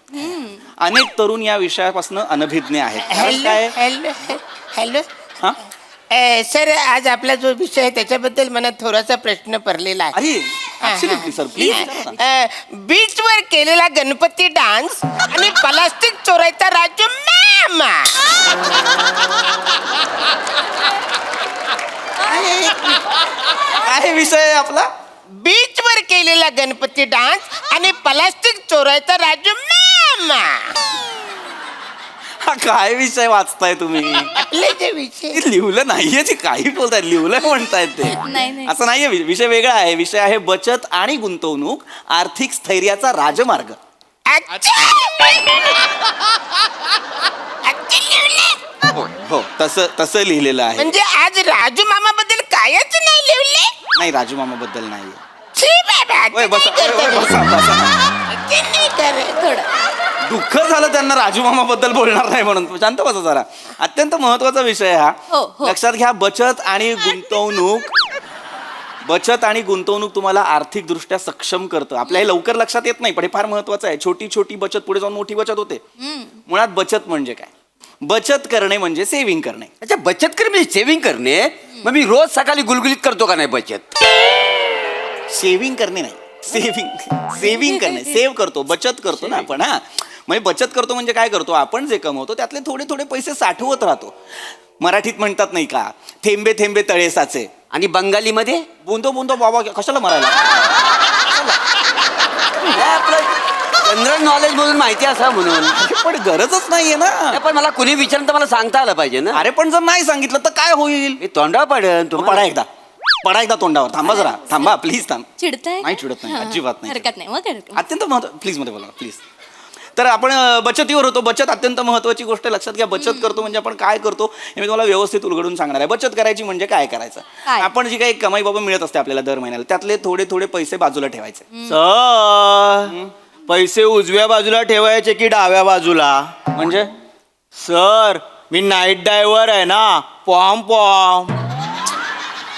अनेक तरुण या विषयापासून अनभिज्ञ आहेत. कारण काय? हॅलो हा? सर, आज आपला जो विषय आहे त्याच्याबद्दल मला थोडासा प्रश्न पडलेला आहे. अरे absolutely sir, please. बीचवर केलेला गणपती डान्स आणि प्लास्टिक चोरायचा राजू मॅम. काय विषय आहे आपला? बीचवर केलेला गणपती डान्स आणि प्लास्टिक चोरायचा राजू मॅम. हा काय विषय वाचताय तुम्ही? आपले जे विषय ते लिहिलं नाहीये, ते काही बोलतायत, लिहिलंय म्हणतायत ते. नाही. असं नाहीये. विषय वेगळा आहे. विषय आहे बचत आणि गुंतवणूक, आर्थिक स्थैर्याचा राजमार्ग. हो तसं लिहिलेलं आहे. म्हणजे आज राजू मामा बद्दल कायच नाही लिहिले? नाही, राजू मामा बद्दल नाहीये. छी बाबा, ओय, बसा, ओय, ओय, बसा. ते नाही करत. थोडं. दुःख झालं त्यांना राजू मामा बद्दल बोलणार नाही म्हणून. शांत बसा जरा. अत्यंत महत्वाचा विषय हा. हो. लक्षात घ्या, बचत आणि गुंतवणूक तुम्हाला आर्थिक दृष्ट्या सक्षम करतं. आपल्या हे लवकर लक्षात येत नाही, पण हे फार महत्वाचं आहे. छोटी छोटी बचत पुढे जाऊन मोठी बचत होते. मुळात बचत म्हणजे काय? बचत करणे म्हणजे सेव्हिंग करणे. अच्छा, बचत करणे म्हणजे सेव्हिंग करणे. मग मी रोज सकाळी गुलगुलीत करतो का नाही बचत? सेव्हिंग करणे नाही, सेव्हिंग करणे. सेव्ह करतो, बचत करतो ना आपण. हा, म्हणजे बचत करतो म्हणजे काय करतो? आपण जे कमवतो त्यातले थोडे थोडे पैसे साठवत राहतो. मराठीत म्हणतात नाही का, थेंबे थेंबे तळे साचे. आणि बंगालीमध्ये बुंदो बुंदो बाबा. कशाला मरायला? आपलं जनरल नॉलेज म्हणून माहिती असा म्हणून. पण गरजच नाहीये ना. नाही, पण मला कुणी विचारलं तर मला सांगता आलं पाहिजे ना. अरे पण जर नाही सांगितलं तर काय होईल? मी तोंडावर पडेन पडा एकदा, पडा एकदा तोंडावर. थांबा जरा, थांबा प्लीज थांब. चिडताय नाही चिडत नाही, हा, अजिबात नाही. हरकत नाही मग हरकत. अत्यंत महत्व, प्लीज मध्ये बोला प्लीज. तर आपण बचतीवर होतो. बचत अत्यंत महत्वाची गोष्ट लक्षात घ्या. बचत करतो म्हणजे आपण काय करतो हे मी तुम्हाला व्यवस्थित उलगडून सांगणार आहे. बचत करायची म्हणजे काय करायचं? काय? आपण जी काही कमाई बाबा मिळत असते आपल्याला दर महिन्याला, त्यातले थोडे थोडे पैसे बाजूला ठेवायचे. सर पैसे उजव्या बाजूला ठेवायचे की डाव्या बाजूला? म्हणजे सर मी नाईट ड्रायव्हर आहे ना, पॉम पॉम.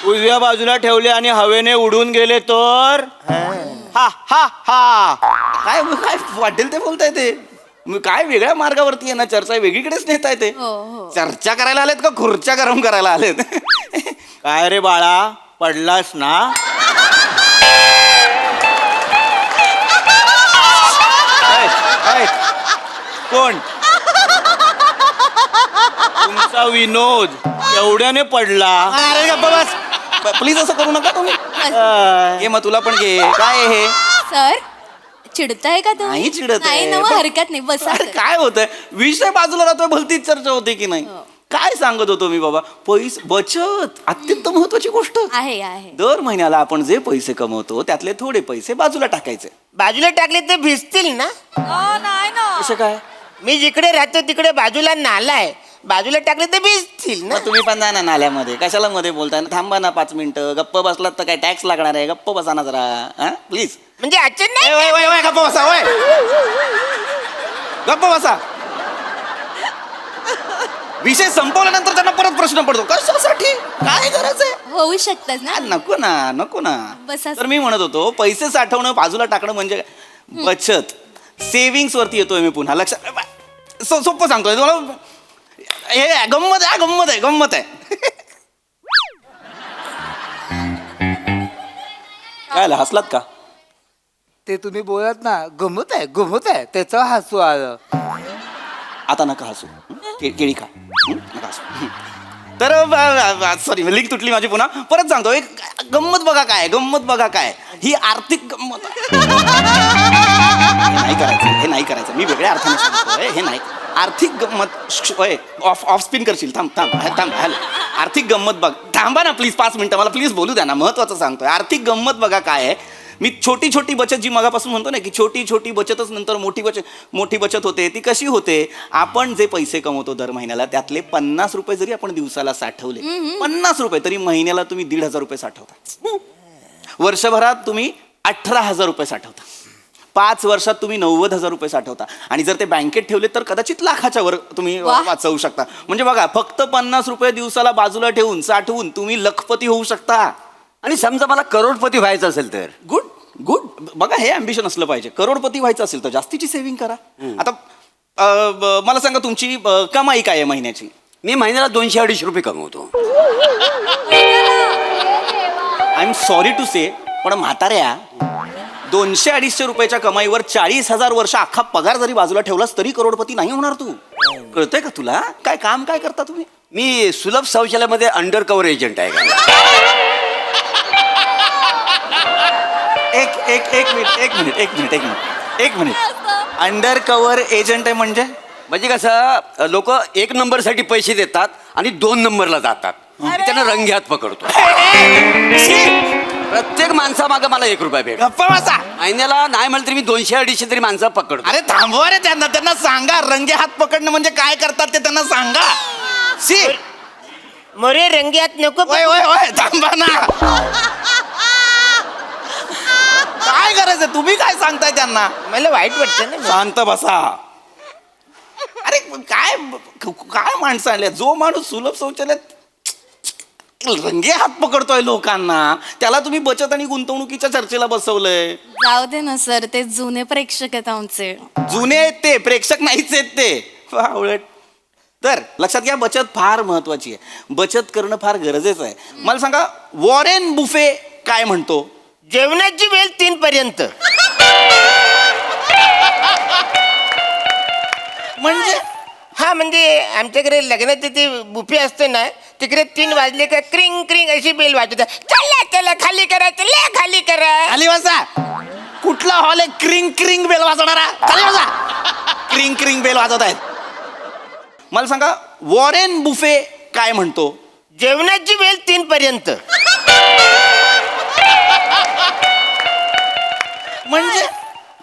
उजव्या बाजूला ठेवले आणि हवेने उडून गेले तर हा हा हा. काय काय वाटेल ते बोलताय ते. काय वेगळ्या मार्गावरती आहे ना, चर्चा वेगळीकडेच नेताय ते. हो, हो. चर्चा करायला आलेत का खुर्च्या गरम करायला आलेत? काय रे बाळा, पडलास ना? ऐ, कोण? तुमचा विनोद एवढ्याने पडला? अरे गप्पा बस. प्लीज असं करू नका तुम्ही. घे मग तुला पण घे. काय आहे हे? सर चिडताय का तुम्ही? नाही चिडत आहे. नाही ना मग हरकत नाही बसा अरे सर. काय होतंय, विषय बाजूला राहतोय, भलतीच चर्चा होते की नाही. काय सांगत होतो मी बाबा? बचत अत्यंत महत्वाची गोष्ट आहे आहे. दर महिन्याला आपण जे पैसे कमवतो त्यातले थोडे पैसे बाजूला टाकायचे. बाजूला टाकले ते भिजतील ना. नाही ना. कसं काय? मी जिकडे राहतो तिकडे बाजूला नाला आहे, बाजूला टाकले ते भिजतील ना. मग तुम्ही पण जा ना नाल्यामध्ये. कशाला मध्ये बोलताय ना? थांबा ना 5 मिनिटं. गप्प बसलात तर काय टॅक्स लागणार आहे? गप्प बसा ना जरा. हा प्लीज. म्हणजे अचानक नाही. गप्प बसा. वय गप्प बसा. विषय संपवल्यानंतर त्यांना परत प्रश्न पडतो कशासाठी, काय गरज आहे? होऊ शकतात ना. नको ना, नको ना. बसा. तर मी म्हणत होतो पैसे साठवणं बाजूला टाकणं म्हणजे काय? बचत सेव्हिंग्स वरती येतोय मी पुन्हा. लक्षात सोपं सांगतोय तुम्हाला. हे गंमत आहे, गंमत आहे, गंमत आहे. काय आलं, हसलात का? ते तुम्ही बोलत ना, गमत आहे त्याचं हसू आलं. आता नका हसू. केळी खा. नका हसू. तर सॉरी लिंक तुटली माझी पुन्हा. परत सांगतो, एक गंमत बघा काय, गंमत बघा काय. ही आर्थिक गंमत आहे. हे नाही करायचं, हे नाही करायचं. मी वेगळ्या अर्थाने सांगतोय. हे नाही आर्थिक गंमत. ऑफ स्पिन करशील. थांब थांब थांब. आर्थिक गंमत बघ. थांबा ना प्लीज 5 मिनिटं. मला प्लीज बोलू द्या ना. महत्वाचं सांगतोय. आर्थिक गंमत बघा काय आहे. मी छोटी छोटी बचत जी मगापासून म्हणतो ना की छोटी छोटी बचतच नंतर मोठी बचत होते. ती कशी होते? आपण जे पैसे कमवतो दर महिन्याला त्यातले 50 रुपये जरी आपण दिवसाला साठवले, 50 रुपये तरी महिन्याला तुम्ही 1,500 रुपये साठवता. वर्षभरात तुम्ही 18,000 रुपये साठवता. 5 वर्षात तुम्ही 90,000 रुपये साठवता. आणि जर ते बँकेत ठेवले तर कदाचित लाखाच्या वर तुम्ही वाचवू शकता. म्हणजे बघा, फक्त 50 रुपये दिवसाला बाजूला ठेवून साठवून तुम्ही लखपती होऊ शकता. आणि समजा मला करोडपती व्हायचं असेल तर? Good good. बघा, हे अम्बिशन असलं पाहिजे. करोडपती व्हायचं असेल तर जास्तीची सेव्हिंग करा. आता मला सांगा, तुमची कमाई काय आहे महिन्याची? मी महिन्याला 200-250 रुपये कमवतो. आय एम सॉरी टू से, पण म्हाताऱ्या 200-250 रुपयाच्या कमाईवर 40,000 वर्ष अख्खा पगार जरी बाजूला ठेवलास तरी करोडपती नाही होणार तू. कळतंय का तुला? काय काम काय करता तुम्ही? मी सुलभ शौचालयामध्ये अंडर कव्हर एजंट आहे का? एक मिनिट. अंडर कव्हर एजंट आहे म्हणजे कसं, लोक 1 नंबरसाठी पैसे देतात आणि 2 नंबरला जातात. मी त्यांना रंग्यात पकडतो. प्रत्येक माणसामागं मला 1 रुपया भेट. गप्पा बसा. महिन्याला नाही म्हणलं तरी मी 200-250 तरी माणसं पकडतो. अरे थांबवा रे त्यांना सांगा. रंगे हात पकडणं म्हणजे काय करतात ते त्यांना सांगा. सी मोरे रंग्यात नको. ओय थांबा ना. काय करायचं? तुम्ही काय सांगताय त्यांना? मला वाईट वाटतं ना. शांत बसा. अरे काय काय माणसं आले. जो माणूस सुलभ शौचालयात रंगे हात पकडतोय लोकांना, त्याला तुम्ही बचत आणि गुंतवणुकीच्या चर्चेला बसवलंय. जाऊ दे ना सर, ते जुने प्रेक्षक आहेत आमचे. जुने आहेत ते, प्रेक्षक नाहीच आहेत ते. उलट. तर लक्षात घ्या, बचत फार महत्वाची आहे. बचत करणं फार गरजेचं आहे. मला सांगा, वॉरेन बुफे काय म्हणतो? जेवणाची वेळ 3 पर्यंत. म्हणजे हा, म्हणजे आमच्याकडे लग्नाचे ते बुफे असते ना, तिकडे 3 वाजले का क्रिंग क्रिंग अशी बेल वाजवतात. चला खाली करा, चला खाली करा. खाली बसा. कुठला हॉल आहे क्रिंग क्रिंग बेल वाजवणारा? खाली बसा. क्रिंग क्रिंग बेल वाजवत आहेत. मला सांगा वॉरेन बुफे काय म्हणतो? जेवणाची वेळ 3 पर्यंत. म्हणजे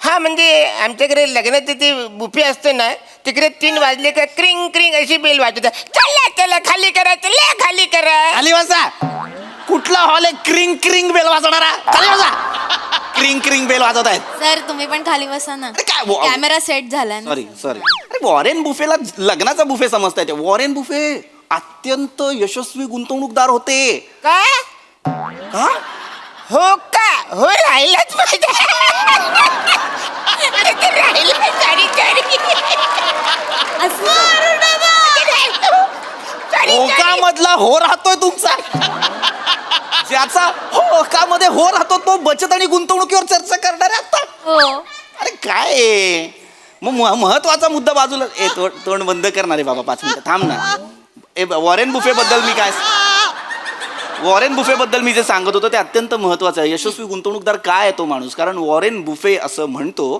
हा म्हणजे आमच्याकडे लग्नाचे ते बुफे असते ना तिकडे 3 वाजले का क्रिंग क्रिंग अशी बेल वाजवतात. चला चला खाली करा, चला खाली करा. खाली बसा. कुठला हॉल आहे क्रिंग क्रिंग बेल वाजवणारा? खाली बसा. क्रिंग क्रिंग बेल वाजवत आहेत. सर तुम्ही पण खाली बसा ना. अरे काय कॅमेरा सेट झालाय ना. सॉरी अरे वॉरेन बुफेला लग्नाचा बुफे समजता येते. वॉरेन बुफे अत्यंत यशस्वी गुंतवणूकदार होते. का का? हो का? हो राहिलाच पाहिजे. अरे ते राहिलं. होका मधला हो राहतोय तुमचा. ज्याचा होका मध्ये हो राहतो तो बचत आणि गुंतवणुकीवर चर्चा करणार आहे आता. हो. अरे काय आहे? मग महत्वाचा मुद्दा बाजूला. तोंड बंद करणार आहे बाबा 5 मिनिटं थांब ना. वॉरेन बुफे बद्दल मी जे सांगत होतो ते अत्यंत महत्वाचं आहे. यशस्वी गुंतवणूकदार काय आहे तो माणूस? कारण वॉरेन बुफे असं म्हणतो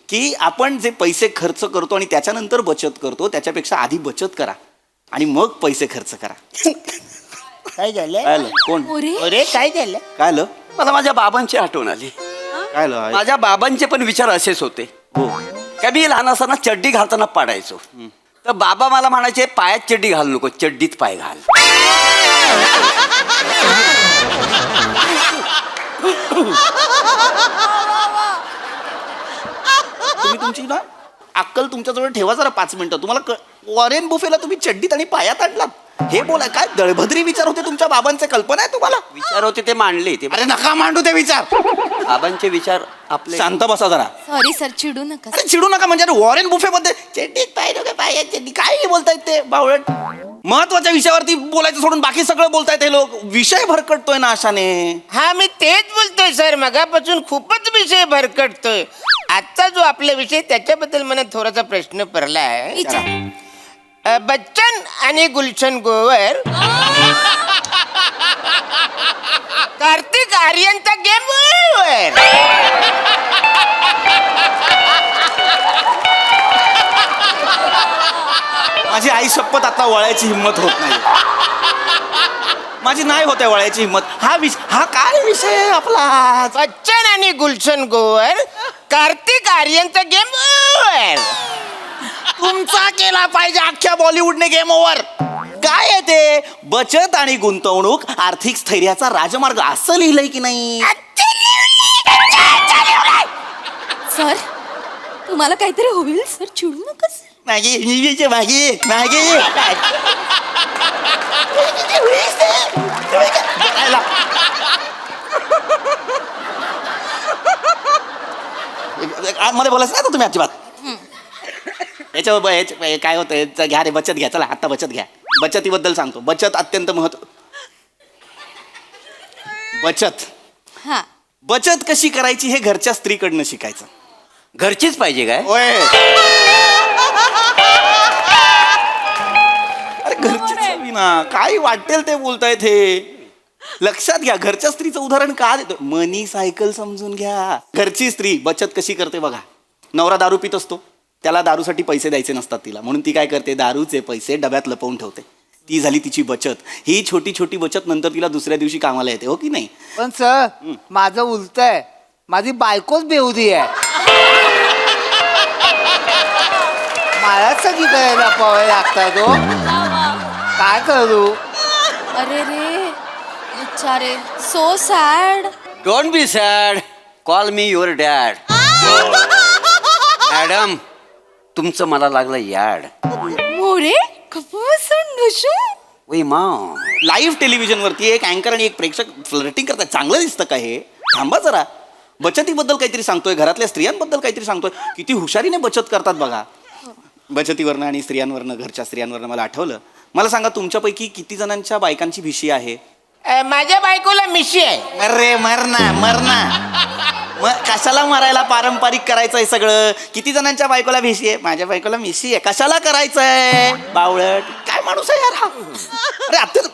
की आपण जे पैसे खर्च करतो आणि त्याच्यानंतर बचत करतो त्याच्यापेक्षा आधी बचत करा आणि मग पैसे खर्च करा. काय झालं? काय आलं? कोण? अरे काय झालं? काय आलं? मला माझ्या बाबांची आठवण आली. काय आलं? माझ्या बाबांचे पण विचार असेच होते. हो. काय मी लहान असताना चड्डी घालताना पाडायचो. तर बाबा मला म्हणायचे पायात चड्डी घालू नको, चड्डीत पाय घाल. तुम्ही तुमची ना अक्कल तुमच्याजवळ ठेवा जरा 5 मिनिटं. तुम्हाला वॉरेन बुफेला तुम्ही चड्डीत आणि पायात आणलात हे बोला. काय दळभद्री विचार होते तुमच्या बाबांचे? कल्पना आहे तुम्हाला? विचार होते ते मांडले ते. अरे नका मांडू ते विचार. बाबांचे विचार आपले. शांत बसा जरा. सॉरी सर चिडू नका. अरे चिडू नका. म्हणजे वॉरेन बुफे मध्ये चड्डीत पाय नको, पायात चड्डी काय बोलतायत ते बावळट? महत्वाच्या विषयावरती बोलायचं सोडून बाकी सगळं बोलतायत हे लोक. विषय भरकटतोय ना अशाने. हा मी तेच बोलतोय सर. मगापासून खूपच विषय भरकटतोय. आजचा जो आपला विषय त्याच्याबद्दल मला थोडासा प्रश्न पडला आहे. विचार. बच्चन आणि गुलशन गोवर कार्तिक आर्यनचा गेम ओव्हर. माझी आई शपथ आता वळायची हिंमत होत नाही. माझी नाही होते वळायची हिंमत. हा काय विषय आहे आपला? बच्चन आणि गुलशन गोवर कार्तिक आर्यनचा गेम ओव्हर. तुमचा केला पाहिजे अख्ख्या बॉलिवूडने गेम ओव्हर. काय आहे ते? बचत आणि गुंतवणूक आर्थिक स्थैर्याचा राजमार्ग असं लिहिलंय की नाही? सर तुम्हाला काहीतरी होईल सर चिडू नका. मागे मागे मध्ये बोलायचं ना तुम्ही अजिबात. याच्यावर काय होतं? घ्या रे बचत घ्या. चला आता बचत घ्या. बचतीबद्दल सांगतो. बचत अत्यंत हा. बचत कशी करायची हे घरच्या स्त्रीकडनं शिकायचं. घरचीच पाहिजे काय? होय. अरे घरचीच हवी ना. काय वाटेल ते बोलतायत हे. लक्षात घ्या. घरच्या स्त्रीचं उदाहरण का देतो? मनी सायकल समजून घ्या. घरची स्त्री बचत कशी करते बघा. नवरा दारू पित असतो. त्याला दारूसाठी पैसे द्यायचे नसतात तिला. म्हणून ती काय करते? दारूचे पैसे डब्यात लपवून ठेवते. ती झाली तिची बचत. ही छोटी छोटी बचत नंतर तिला दुसऱ्या दिवशी कामाला येते. हो की नाही? पण सर माझं उलट आहे. माझी बायकोच बेहुदी आहे. मला सगळी काय लपवावे लागतात हो. काय करू? अरे रे बिचारे so sad. Don't be sad. Call me your dad. Madam तुमचं मला लागलं याड. मोरे कपासून ढुशू. वै मा. लाईव्ह टेलिव्हिजनवरती एक अँकर आणि एक प्रेक्षक फ्लर्टिंग करतात. चांगलं दिसतं का हे? थांबा जरा. बचतीबद्दल काहीतरी सांगतोय. घरातल्या स्त्रियांबद्दल काहीतरी सांगतोय. किती हुशारीने बचत करतात बघा. बचतीवरनं आणि स्त्रियांवरनं, घरच्या स्त्रियांवरनं मला आठवलं. मला सांगा तुमच्यापैकी किती जणांच्या बायकांची भिशी आहे? माझ्या बायकोला मिशी आहे. अरे मरना. मग कशाला मारायला? पारंपरिक करायचं आहे सगळं. किती जणांच्या बायकोला भिशी आहे? माझ्या बायकोला मिशी आहे. कशाला करायचंय? बावळट काय माणूस आहे यार हा. अरे अरे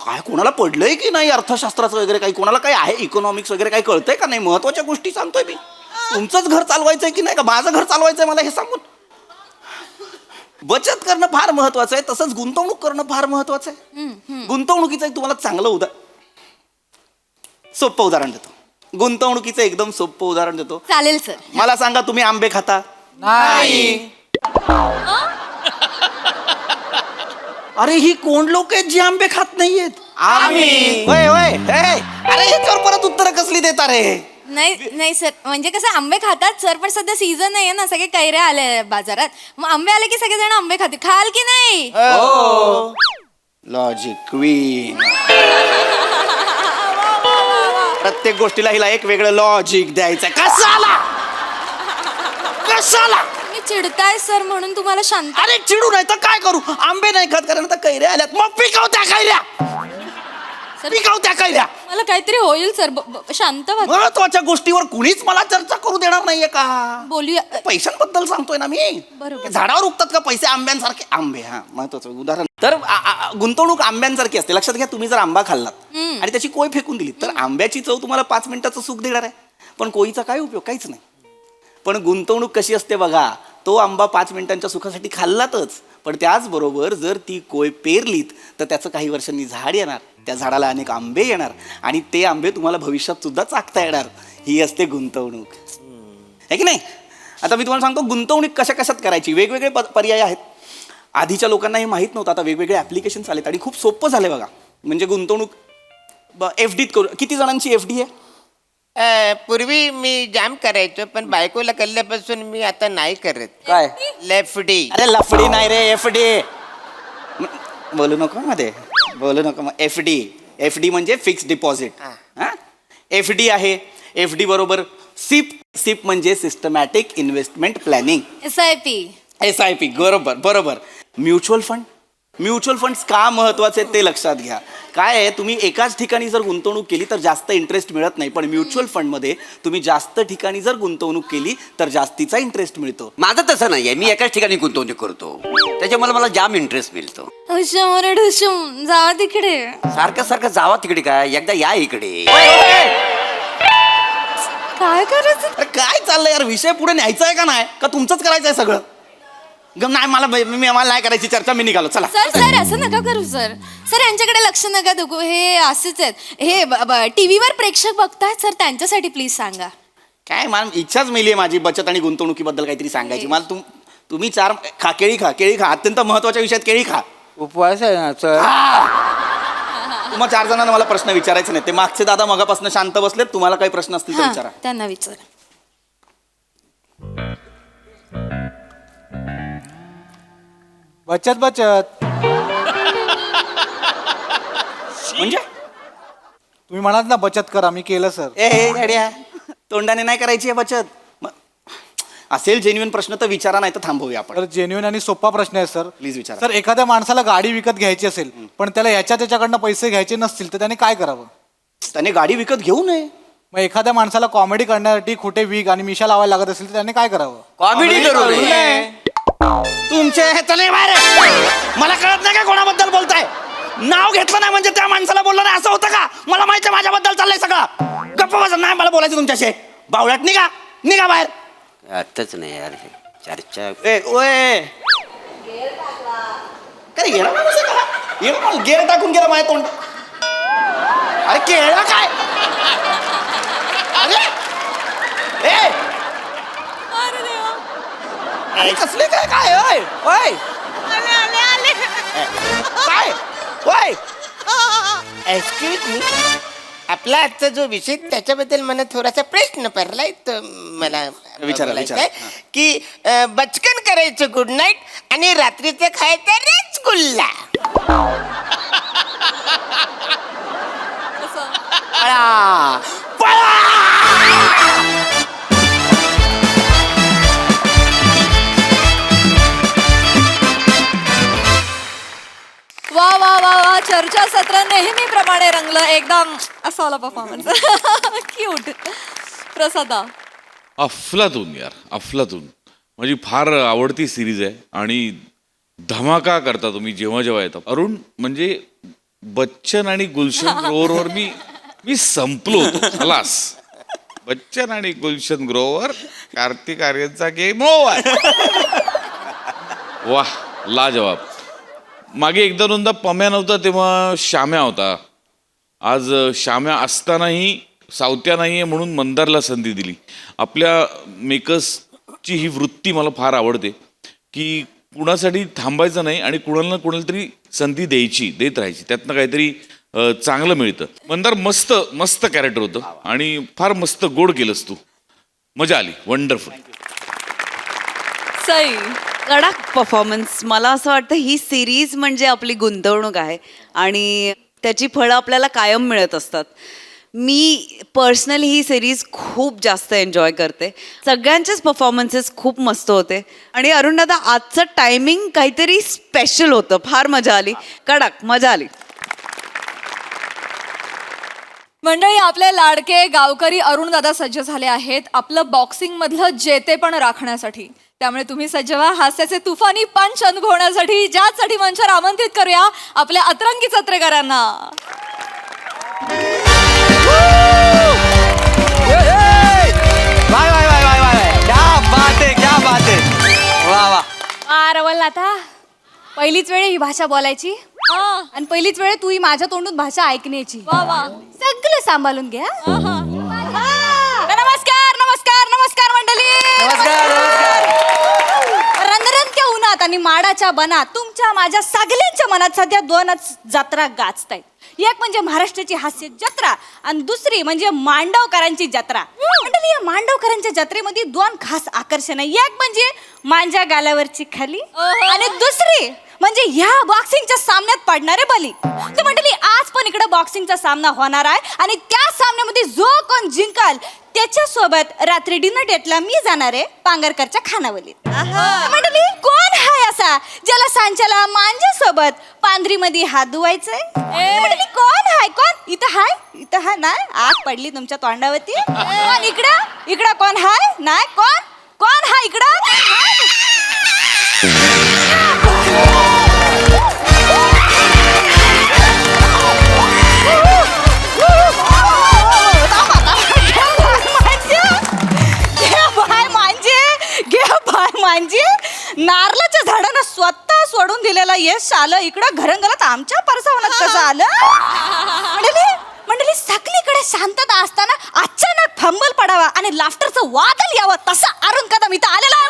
काय कोणाला पडलंय की नाही अर्थशास्त्राचं वगैरे काही? कोणाला काही आहे इकॉनॉमिक्स वगैरे काही कळतंय का नाही? महत्वाच्या गोष्टी सांगतोय मी. तुमचंच घर चालवायचंय की नाही का माझं घर चालवायचंय मला हे सांगून. बचत करणं फार महत्वाचं आहे, तसंच गुंतवणूक करणं फार महत्वाचं आहे. गुंतवणुकीचं एक तुम्हाला चांगलं सोपं उदाहरण देतो. गुंतवणुकीचं एकदम सोपं उदाहरण देतो. चालेल सर. मला सांगा, तुम्ही आंबे खाता? नाही. अरे ही कोण लोक आहेत जी आंबे खात नाहीयेत? आम्ही. होय होय. अरे याच्यावर परत उत्तर कसली देता रे? नाही नाही सर, म्हणजे कसं आंबे खातात सर, पण सध्या सीझन नाहीये ना, सगळे कैऱ्या आले बाजारात, मग आंबे आले की सगळेजण आंबे खाते. खाल की नाही? Logic queen. प्रत्येक गोष्टीला हिला एक वेगळं लॉजिक द्यायचं. कशाला? मी चिडताय सर म्हणून तुम्हाला शांत. अरे चिडू नाही तर काय करू? आंबे नाही खात कारण आता कैऱ्या आल्यात, मग पिकवत्या कैऱ्या. मला काहीतरी होईल सर, शांत व्हा. महत्वाच्या गोष्टीवर कुणीच मला चर्चा करू देणार नाहीये का? बोलूया. पैशांबद्दल सांगतोय ना मी. बरोबर. झाडावर उगतात का पैसे? आंब्यांसारखे आंबे. हा महत्वाचं उदाहरण. तर गुंतवणूक आंब्यांसारखी असते. लक्षात घ्या, तुम्ही जर आंबा खाल्लात आणि त्याची कोय फेकून दिली तर आंब्याची चव तुम्हाला 5 मिनिटाचं सुख देणार आहे, पण कोयीचा काय उपयोग? काहीच नाही. पण गुंतवणूक कशी असते बघा, तो आंबा 5 मिनिटांच्या सुखासाठी खाल्लातच, पण त्याचबरोबर जर ती कोय पेरलीत तर त्याचं काही वर्षांनी झाड येणार, त्या झाडाला अनेक आंबे येणार आणि ते आंबे तुम्हाला भविष्यात सुद्धा चाखता येणार. ही असते गुंतवणूक, आहे की नाही? आता मी तुम्हाला सांगतो गुंतवणूक कशा कशात करायची. वेगवेगळे पर्याय आहेत. आधीच्या लोकांना हे माहीत नव्हतं, आता वेगवेगळे ॲप्लिकेशन्स आलेत आणि खूप सोपं झालं बघा. म्हणजे गुंतवणूक एफडीत करू. किती जणांची एफडी आहे? पूर्वी मी जाम करायचो, पण बायकोला कळल्यापासून मी आता नाही करत. काय? लेफ्टी. अरे लफडी नाही रे, एफडी. बोलू नको मध्ये, बोलू नको. एफडी म्हणजे फिक्स डिपॉझिट. एफडी आहे. एफडी बरोबर सिप म्हणजे सिस्टमॅटिक इन्व्हेस्टमेंट प्लॅनिंग. SIP. बरोबर. म्युच्युअल फंड्स का महत्वाचे आहेत ते लक्षात घ्या. काय आहे, तुम्ही एकाच ठिकाणी जर गुंतवणूक केली तर जास्त इंटरेस्ट मिळत नाही, पण म्युच्युअल फंडमध्ये तुम्ही जास्त ठिकाणी जर गुंतवणूक केली तर जास्तीचा इंटरेस्ट मिळतो. माझं तसं नाहीये, मी एकाच ठिकाणी गुंतवणूक करतो, त्याच्यामुळे मला जाम इंटरेस्ट मिळतो. जावा तिकडे. सारखं जावा तिकडे काय, एकदा या इकडे. काय करायचं? अरे काय चाललंय यार, विषय पुढे न्यायचा आहे का नाही, का तुमचंच करायचं आहे सगळं? नाही, मला नाही करायची चर्चा, मी निघालो. चला सर असं नका करू सर. यांच्याकडे लक्ष नका देऊ, हे असेच आहेत. हे टीव्हीवर प्रेक्षक बघतायत सर, त्यांच्यासाठी प्लीज सांगा. काय मला इच्छाच मिळली माझी बचत आणि गुंतवणुकीबद्दल काहीतरी सांगायची. मला तुम्ही केळी खा. अत्यंत महत्वाच्या विषयात केळी खा. उपवास आहे ना सर. तुम्हाला 4 जणांना मला प्रश्न विचारायचे नाही. ते मागचे दादा मगापासून शांत बसलेत. तुम्हाला काही प्रश्न असतील तर विचारा. त्यांना विचारा. बचत म्हणजे तुम्ही म्हणाल ना बचत करा, मी केलं सर. अड्या तोंडाने नाही करायची आहे बचत. असेल जेन्युइन प्रश्न तर विचारा, नाही तर थांबवूया आपण. तर जेन्युइन आणि सोपा प्रश्न आहे सर. प्लीज विचारा. सर, एखाद्या माणसाला गाडी विकत घ्यायची असेल पण त्याला त्याच्याकडनं पैसे घ्यायचे नसतील तर त्याने काय करावं? त्याने गाडी विकत घेऊ नये. मग एखाद्या माणसाला कॉमेडी करण्यासाठी खोटे विग आणि मिशा लावायला लागत असेल तर त्याने काय करावं? कॉमेडी करू नये. तुमचे चले बाहेर. मला कळत नाही का कोणाबद्दल बोलताय? नाव घेतलं नाही म्हणजे त्या माणसाला बोललं नाही असं होतं का? मला माहिती आहे माझ्याबद्दल चाललंय सगळं. गप्पा बसा, नाही मला बोलायचं तुमच्याशी. बावळ्यात निघा बाहेर. आताच नाही यार चर्चा. काय गेर टाकून गेला माझ्या तोंड. अरे केळा काय? अरे कसले काय काय एक्सक्यूज मी, आपला आजचा जो विषय त्याच्याबद्दल मला थोडासा प्रश्न पडलाय, तर मला विचारायचं आहे की बचकन करायचं गुड नाईट आणि रात्रीचं खायचं रसगुल्ला. वा वा वा वा, चर्चासत्र नेहमीप्रमाणे रंगलं. एकदम असा वाला परफॉर्मन्स. क्यूट. प्रसादा. अफलातून यार, अफलातून माझी फार आवडती सिरीज आहे आणि धमाका करता तुम्ही जेव्हा येतात. अरुण, म्हणजे बच्चन आणि गुलशन रोवरवर मी संपलो होतो. खलास. बच्चन आणि गुलशन ग्रोवर, कार्तिक आर्यनचा गेम ओव्हर. वाह, लाजवाब. मागे एकदा दोनदा पम्या नव्हता तेव्हा श्याम्या होता. आज श्याम्या असतानाही सावत्या नाहीये म्हणून मंदारला संधी दिली. आपल्या मेकर्सची ही वृत्ती मला फार आवडते की कुणासाठी थांबायचं नाही आणि कुणाला कुणाला तरी संधी द्यायची, देत राहायची, त्यातनं काहीतरी चांगलं मिळतं. मंदार मस्त मस्त कॅरेक्टर होतं आणि फार मस्त गोड केलंस तू. मजा आली. वंडरफुल. सई कडक परफॉर्मन्स. मला असं वाटतं ही सिरीज म्हणजे आपली गुंतवणूक आहे आणि त्याची फळं आपल्याला कायम मिळत असतात. मी पर्सनली ही सिरीज खूप जास्त एन्जॉय करते. सगळ्यांचेच परफॉर्मन्सेस खूप मस्त होते आणि अरुण दादा आजचं टायमिंग काहीतरी स्पेशल होतं. फार मजा आली. कडक मजा आली. मंडळी, आपले लाडके गावकरी अरुण दादा सज्ज झाले आहेत आपलं बॉक्सिंग मधलं जेतेपण राखण्यासाठी. त्यामुळे तुम्ही सज्ज व्हा हास्याचे तुफानी पंच अनुभवण्यासाठी, ज्यासाठी मंचावर आमंत्रित करूया आपल्या अतरंगी जत्रेकरांना. रवल आता पहिलीच वेळ ही भाषा बोलायची आणि पहिलीच वेळ तू ही माझ्या तोंडून भाषा ऐकण्याची. सगळं सांभाळून घ्या. नमस्कार नमस्कार नमस्कार मंडळी. रणरणत्या उन्हात आणि माडाच्या बनात तुमच्या माझ्या सगळ्यांच्या मनात सध्या दोनच जत्रा गाजतायत. एक म्हणजे महाराष्ट्राची हास्य जत्रा आणि दुसरी म्हणजे मांडवकरांची जत्रा. मंडळी, या मांडवकरांच्या जत्रेमध्ये दोन खास आकर्षण आहे. एक म्हणजे मांजा गालावरची खाली आणि दुसरी म्हणजे ह्या बॉक्सिंगच्या सामन्यात पडणारे बली. तर मंडळी, आज पण इकडे बॉक्सिंगचा सामना होणार आहे आणि त्या सामन्यामध्ये जो कोण जिंकाल त्याच्यासोबत रात्री डिनर डेटला मी जाणार आहे पांगरकरच्या खानावलीत. मंडळी, कोण हाय असा ज्याला सांच्याला मांजासोबत पांढरीमध्ये हात धुवायचंय? मंडळी, कोण हाय? कोण इथं हाय? इथं हाय नाही? आग पडली तुमच्या तोंडावरती. कोण इकडं? इकडं कोण हाय? नाही. कोण कोण हाय इकडं? नारळाच्या झाडांना स्वतः सोडून दिलेला यश आलं इकडं घरंगलत आमच्या परसावनात कसं आलं? मंडळी, सगळीकडे शांतता असताना अचानक फंबल पडावा आणि लाफ्टरचं वादळ यावं तसा अरुण कदम इथं आलेला आहे.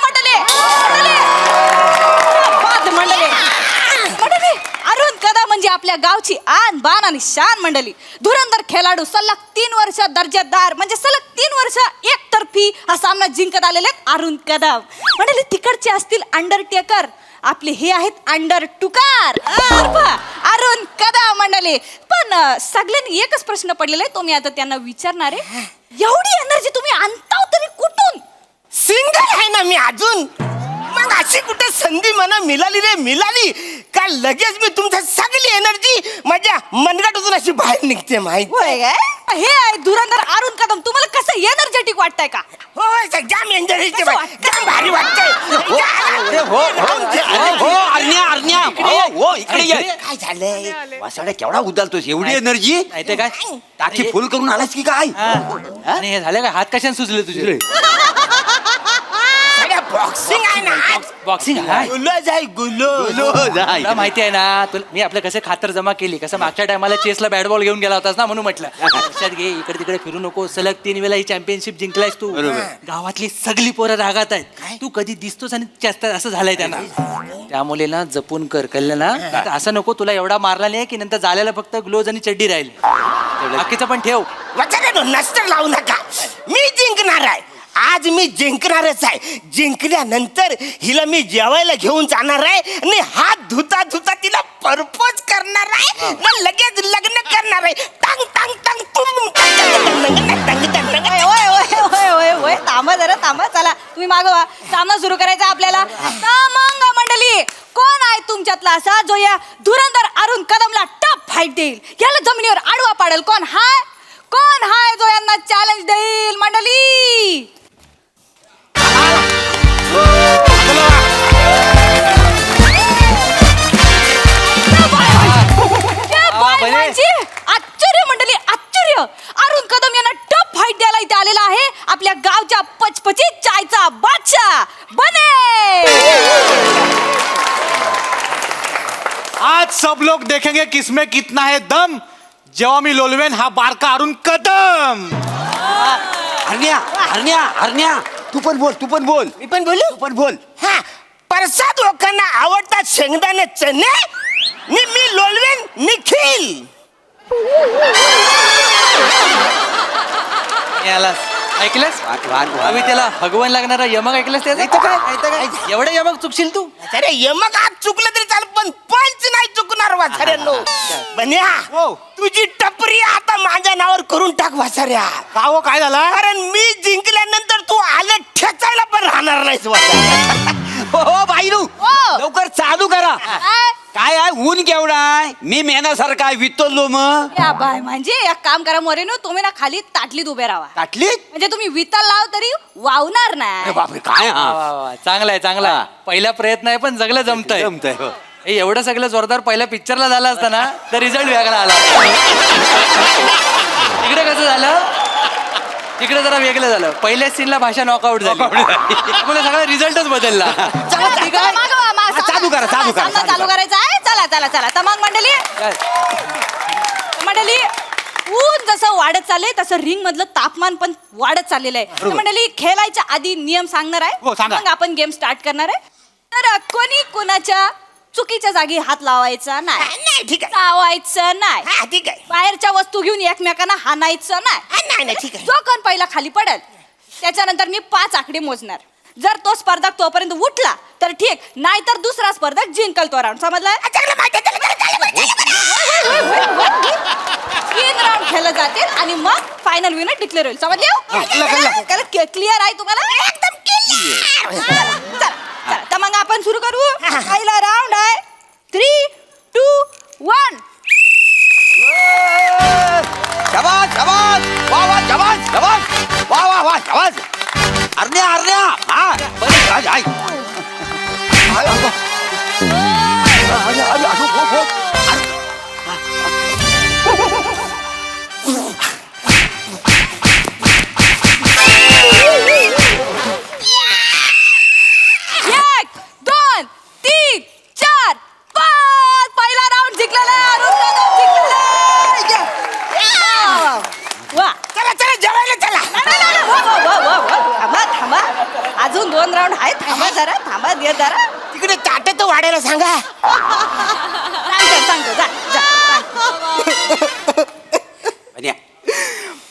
मंडळी, अरुण कदम म्हणजे आपल्या गावची आन बान आणि शान. मंडळी, धुरंधर खेळाडू, सलग 3 वर्ष दर्जेदार म्हणजे सलग 3 वर्ष एकतर्फी हा सामना जिंकत आलेले अरुण कदम. मंडळी, तिकडचे असतील अंडरटेकर, आपले हे आहेत अंडर टुकार अरुण कदम. मंडळी, पण सगळ्यांनी एकच प्रश्न पडलेला आहे, तो मी आता त्यांना विचारणार आहे. एवढी एनर्जी तुम्ही आणता तरी कुठून? सिंगल आहे ना मी अजून. मग अशी कुठे संधी मला मिळाली रे मिळाली का लगेच मी तुमच्या सगळी एनर्जी माझ्या मनगटातून अशी बाहेर निघते. माहिती हे आहे धुरंधर अरुण कदम. तुम्हाला कसं एनर्जेटिक वाटतंय का? हो, जाम एनर्जेटिक जाम भारी वाटतंय. काय झालंय? वासाड्या केवढा उदालतोस? एवढी एनर्जी माहितीये काय? टाकी फुल करून आलास की काय? आणि हे झालं काय? हात कशाने सुचले तुझे? बॉक्सिंग आहे ना. बॉक्सिंग गुलोज आहे गुलोज. तुला माहिती आहे ना, मी आपलं कसं खातर जमा केली, कसं मागच्या टायमाला चेसला बॅट बॉल घेऊन गेला होतास ना, म्हणून म्हटलं लक्षात घे, इकडे तिकडे फिरू नको. सलग 3 वेळा ही चॅम्पियनशिप जिंकलायस तू. गावातली सगळी पोरं रागात आहेत, तू कधी दिसतोस आणि जास्त असं झालंय त्यांना. त्यामुळे ना जपून कर, कळलं ना? असं नको तुला एवढा मारला नाही की नंतर झालेला फक्त ग्लोज आणि चड्डी राहील. बाकीचं पण ठेव. नस्तर लावू नका. मी जिंकणार आहे. आज मी जिंकणारच आहे. जिंकल्यानंतर हिला मी जेवायला घेऊन जाणार आहे आणि हात धुता धुता तिला प्रपोज करणार आहे. मग लगेच लग्न करणार आहे. टांग टांग टांग थांबा जरा, थांबा. चला तुम्ही मागवा, सामना सुरू करायचा आपल्याला. मग मंडळी, कोण आहे तुमच्यातला असा जो या धुरंधर अरुण कदमला टफ फाईट देईल, याला जमिनीवर आडवा पाडेल? कोण हाय? कोण हाय जो यांना चॅलेंज देईल? मंडळी, आश्चर्य मंडळी, आश्चर्य. अरुण कदम यांना टफ फाईट द्यायला इथे आलेला आहे आज सब लोग देखेंगे किसमें कितना है दम जेव्हा मी लोलवेन हा बारका अरुण कदम. हरण्या हरण्या हरण्या तू पण बोल मी पण बोलू हा प्रसाद लोकांना आवडतात शेंगदाणे चणे मी लोलवेन निखिल. याला ऐकलंस आम्ही त्याला भगवान लागणारा यमक ऐकलंस त्याचं काय एवढं यमक चुकशील तू. अरे यमक आज चुकलं तरी चाल पण पंच नाही चुकणार वाचाऱ्यांनो. बन्या तुझी टपरी आता माझ्या नावावर करून टाक वाचाऱ्या. का हो काय झाला. कारण मी जिंकल्यानंतर तू आले ठेचायला पण राहणार नाहीस वाचाऱ्या. हो बाईरू लवकर चालू करा. काय आहे ऊन केवढा आहे मी मेनासारखा वितलो मग या बाय म्हणजे एक काम करा मोरेनो तुम्ही ना खाली ताटलीत उभे राहा ताटली म्हणजे तुम्ही विताल लाव तरी वावणार नाही. बापरे काय चांगलाय चांगला पहिला प्रयत्न आहे पण जगलं जमतंय. जमतंय हो. हे एवढं सगळं जोरदार पहिल्या पिक्चरला झालं असतं ना तर रिझल्ट वेगळा आला. इकडे कसं झालं तिकडे जरा वेगळं झालं. पहिल्या सीनला भाषा नॉकआउट झाली त्यामुळे सगळा रिझल्टच बदलला. ठीक आहे. चालू करा, चालू करा, सामना चालू करायचा आहे. चला तर मग मंडळी ऊन जसं वाढत चाललंय तसं रिंग मधलं तापमान पण वाढत चाललेलं आहे. तर मंडळी खेळायच्या आधी नियम सांगणार आहे मग आपण गेम स्टार्ट करणार आहे. तर कोणी कोणाच्या चुकीच्या जागी हात लावायचा नाही. ठीक आहे. लावायचं नाही. हा ठीक आहे. बाहेरच्या वस्तू घेऊन एकमेकांना हाणायचं नाही. नाही ठीक आहे. जो कोण पहिला खाली पडेल त्याच्यानंतर मी 5 आकडे मोजणार. जर तो स्पर्धक तोपर्यंत उठला तर ठीक नाही तर दुसरा स्पर्धक जिंकल तो राऊंड. समजलाय. 3 राऊंड खेळले जातील आणि मग फायनल विनर डिक्लेअर होईल. समजले. क्लिअर आहे तुम्हाला एकदम क्लिअर. तर मग आपण सुरू करू. पहिला राऊंड आहे 3, 2, 1. शाबास शाबास वा वा शाबास शाबास वा वा वा शाबास. हरण्या हा बरं आज आई पहिला राऊंड जिंकलेला आहे. अरुण कदम जिंकलेला आहे. वा चला जेवायला चला. थांबा अजून 2 राऊंड आहेत. थांबा दे जरा. तिकडे ताट तर वाढायला सांगा. सांगतो जा.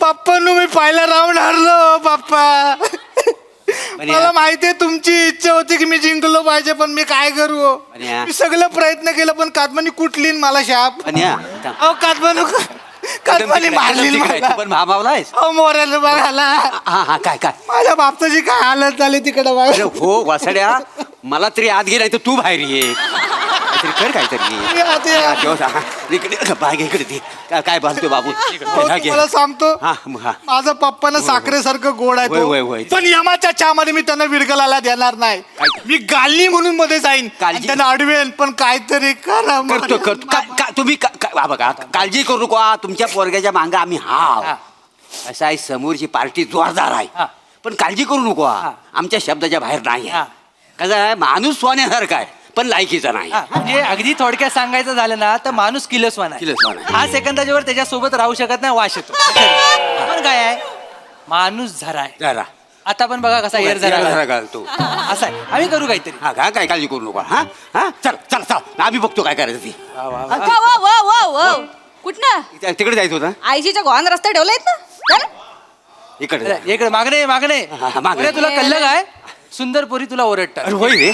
पप्पा मी पहिला राऊंड हरलो पप्पा. मला माहितीये तुमची इच्छा होती की मी जिंकलो पाहिजे पण मी काय करू. मी सगळं प्रयत्न केलं पण कादमानी कुठली मला शाप. अहो कादमानी मारली पण भामावलायस मोऱ्याला बघायला. हा काय माझ्या बापसाची काय हालत झाली तिकडे बघा. हो वासड्या मला तरी आत गे नाही तर तू बाहेर ये कर काहीतरी इकडे बाग इकडे ते काय बांधतो बाबू. मला सांगतो माझा पप्पानं साखरेसारखं गोड आहे तो. पण यमाच्या चहामध्ये मी त्यांना विरगलाला देणार नाही. मी गाली म्हणून मध्ये जाईन त्यांना अडवेन पण काहीतरी करा. करतो तुम्ही बघा काळजी करू नका. तुमच्या पोरग्याच्या मांगा आम्ही असं आहे. समोरची पार्टी जोरदार आहे पण काळजी करू नको. आमच्या शब्दाच्या बाहेर नाही आहे. कसं आहे माणूस सोन्यासारखा आहे पण लायकीचा नाही. म्हणजे अगदी थोडक्यात सांगायचं झालं ना तर माणूस किलसवान आहे. 5 सेकंदाच्या वर त्याच्यासोबत राहू शकत नाही. वाश येतो. पण काय आहे माणूस झरा आहे. जरा आता पण बघा कसा एअर झरा घालतो. असं आहे. आम्ही करू काहीतरी. काय काळजी करू नका. हा चल आम्ही बघतो काय करायचं ती. कुठनं तिकडे जायचं होतं. आईजीच्या गोहान रस्ता ठेवलायत ना. इकडे मागणे तुला कल्लं काय सुंदर पोरी तुला ओरडतात. होय रे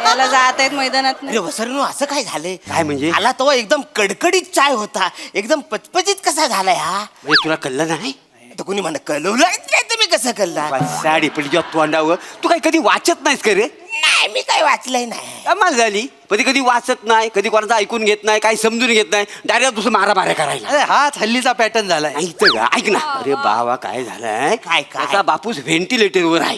याला जात आहेत मैदानात. अरे वसरनो असं काय झालंय. काय म्हणजे आला तो एकदम कडकडीत चाय होता. एकदम पचपचीत कसा झालाय हा. म्हणजे तुला कळलं नाही. तर कोणी म्हणत कळवलं तुम्ही कसं कळला. साडी पण जेव्हा तोंडावर तू काही कधी वाचत नाहीस का रे. नाही मी काही वाचलंय नाही. कमाल झाली. कधी वाचत नाही कधी कोणाचं ऐकून घेत नाही काही समजून घेत नाही डायरेक्ट दुसरं मारा करायला. अरे हाच हल्लीचा पॅटर्न झालाय. ऐक ना. अरे बाबा काय झालंय त्याचा बापूस व्हेंटिलेटरवर आहे.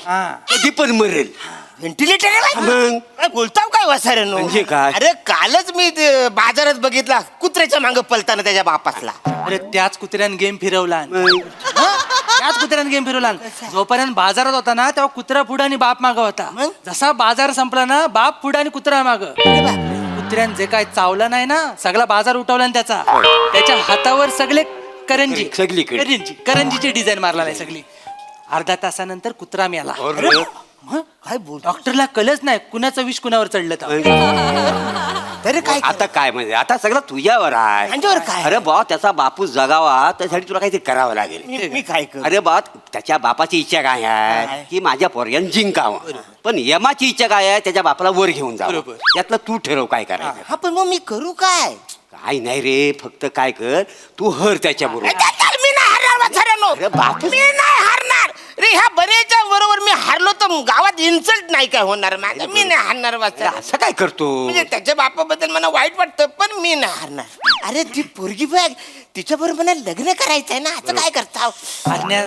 कधी पण मरेल. व्हेंटिलेटर बोलताव काय वसाऱ्यांनो. म्हणजे काय. अरे कालच मी बाजारात बघितला कुत्र्याच्या मागं पलताना त्याच्या बापासला. अरे त्याच कुत्र्यानं गेम फिरवला. त्याच कुत्र्यानं गेम फिरवला. जोपर्यंत बाजारात होता ना तेव्हा कुत्रा पुढं आणि बाप मागं होता. जसा बाजार संपला ना बाप पुढं आणि कुत्रा मागं. कुत्र्यान जे काय चावलं नाही ना सगळा बाजार उठवला ना त्याचा त्याच्या हातावर सगळे करंजी सगळीकडे. करंजीची डिझाईन मारला नाही सगळी. अर्धा तासानंतर कुत्रा मेला. मग काय बोल डॉक्टरला कळच नाही कुणाचं विष कुणावर चढलं तर. तरी काय आता काय म्हणजे आता सगळं तुझ्यावर आहे. माझ्यावर काय? अरे बा त्याचा बापूस जगावा त्यासाठी तुला काहीतरी करावं लागेल. मी काय करू? अरे बा त्याच्या बापाची इच्छा काय आहे की माझ्या पोरग्यान जिंकावं. पण यमाची इच्छा काय आहे त्याच्या बापाला वर घेऊन जावं. त्यातलं तू ठरव काय करायचं. हा पण मग मी करू काय? काय नाही रे फक्त काय कर तू हर त्याच्या बरोबर. मी नाही हारणार वाचाऱ्यानो. अरे बापू. मी नाही हारणार रे. ह्या बरेच्या बरोबर मी हारलो तर गावात इन्सल्ट नाही काय होणार माझं. मी नाही हारणार वाचाऱ्या. असं काय करतो म्हणजे त्याच्या बापाबद्दल मला वाईट वाटतं पण मी नाही हारणार. अरे ती पोरगी बघ तिच्या बरोबर मला लग्न करायचंय ना. असं काय करता? आज्ञा,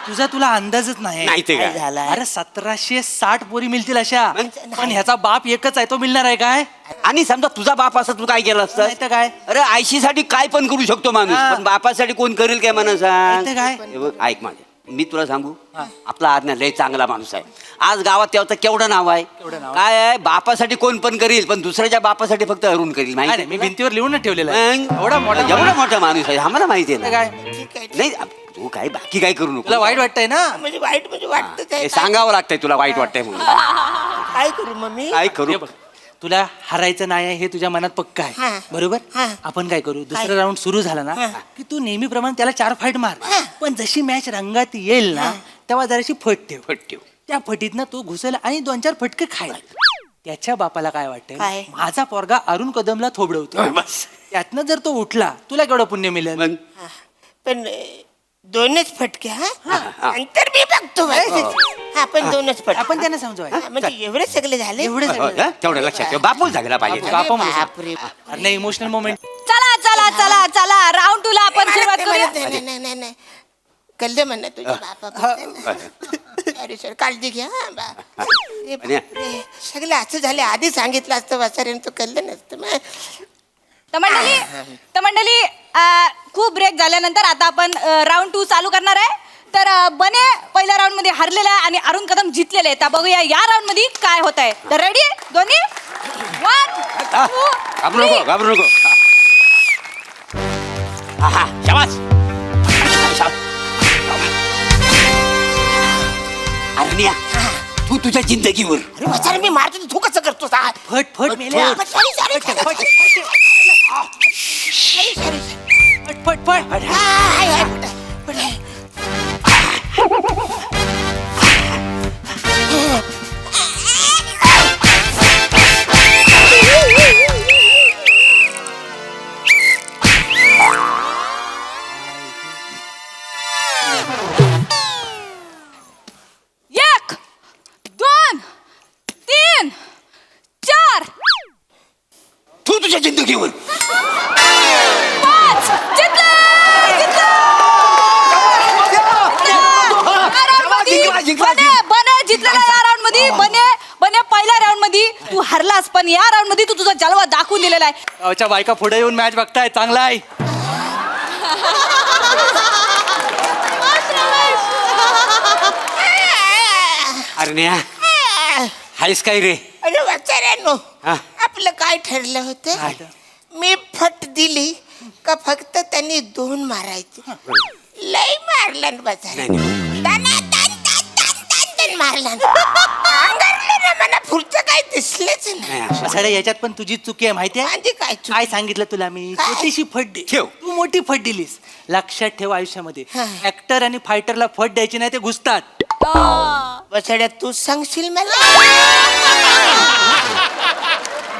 तुझा तुला अंदाजच नाही. नाही ते काय काय झालं? अरे 1760 पोरी मिळतील अशा पण ह्याचा बाप एकच आहे तो मिळणार आहे काय? आणि समजा तुझा बाप असं तू काय केलं असतं नाही तर काय? अरे आयशीसाठी काय पण करू शकतो माणूस हा. पण बापासाठी कोण करेल काय म्हणा नाही तर काय? हे बघ, ऐक माझे मी तुला सांगू आपला आज्ञा लय चांगला माणूस आहे. आज गावात त्याचं केवढं नाव आहे. काय आहे बापासाठी कोण पण करील पण दुसऱ्याच्या बापासाठी फक्त अरुण करील नाही, माहिती मी भिंतीवर लिहून ठेवलेलं आहे. मग? एवढा मोठा एवढा मोठा माणूस आहे आम्हाला माहिती आहे तर ना. काय ठीक आहे. नाही तू काय बाकी काय करू नको. तुला वाईट वाटतंय ना? म्हणजे वाईट म्हणजे वाटतच आहे. हे सांगावं लागतंय तुला वाईट वाटतंय म्हणून. काय करू मग मी? काय करू हे बघ, तुला हरायचं नाही आहे हे तुझ्या मनात पक्का आहे हा. बरोबर. हा. आपण काय करू दुसरा राऊंड सुरू झाला ना की तू नेहमीप्रमाणे त्याला 4 फाईट मार. पण जशी मॅच रंगात येईल ना तेव्हा जराशी फट ठेव. त्या फटीतनं तो घुसेल आणि 2-4 फटके खाईल. त्याच्या बापाला काय वाटतं काय? माझा पोरगा अरुण कदमला थोबडवतो. बस. त्यातनं जर तो उठला तुला केवढं पुण्य मिळेल. मग पण 2च फटके हा नंतर मी बघतो हा पण 2च फटके. आपण त्यांना समजवाय म्हणजे एवढे सगळे झाले. एवढे हो, सगळं. तेवढं लक्षात ठेव बापूच झाला पाहिजे. बापा म्हणू. बापरे. अरे नाही इमोशनल मोमेंट. चला चला चला चला राऊंड 2 ला आपण सुरुवात करूया. नाही कळलं म्हणा तुझ्या बापा. अरे सर काळजी घ्या हा बा. अरे बापरे. सगळं असं झालं आधी सांगितलं असतं वाचाऱ्यानं तो कळलं नसतं मग. तर मंडळी खूप ब्रेक झाल्यानंतर आता आपण राऊंड 2 चालू करणार आहे. तर बने पहिल्या राऊंड मध्ये हरलेला आहे आणि अरुण कदम जिंकलेले आहे. तर बघूया या राऊंड मध्ये काय होत आहे. तर रेडी दोन्ही 1 घाबरू 2 नको 3. घाबरू नको. हा शाबास. अरण्या तू तुझ्या जिंदगीवर अरे वाचाऱ्या मी मारतो तू कसं करतो फट मेल्या. फट एक 2 3 4 तू तुझ्या जिंदगीवर 5 जिंकलं. बने जिंकलेला या राऊंड मध्ये. बने पहिल्या राऊंड मध्ये तू हरलास पण या राऊंड मध्ये तू तुझा जलवा दाखवून दिलेला आहे. गावच्या बायका पुढे येऊन मॅच बघताय चांगला आहे. अरण्या हायस काय रे. अरे वाचाऱ्यानो हा. आपलं काय ठरलं होतं. मी फट दिली का फक्त त्यांनी 2 मारायचे. लय मारला नाही, नाही. मारला अंगारलं ना मला पुढचं काही दिसलंच नाही. नाही, असं. साड्या याच्यात पण तुझी चुकी आहे माहितीये. माझी काय चूक? काय सांगितलं तुला मी काय? छोटीशी फट दे. ठेव. तू मोठी फट दिलीस. लक्षात ठेव आयुष्यामध्ये हा. ऍक्टर आणि फायटरला फट द्यायची नाही ते घुसतात. बसाड्या तू सांगशील मला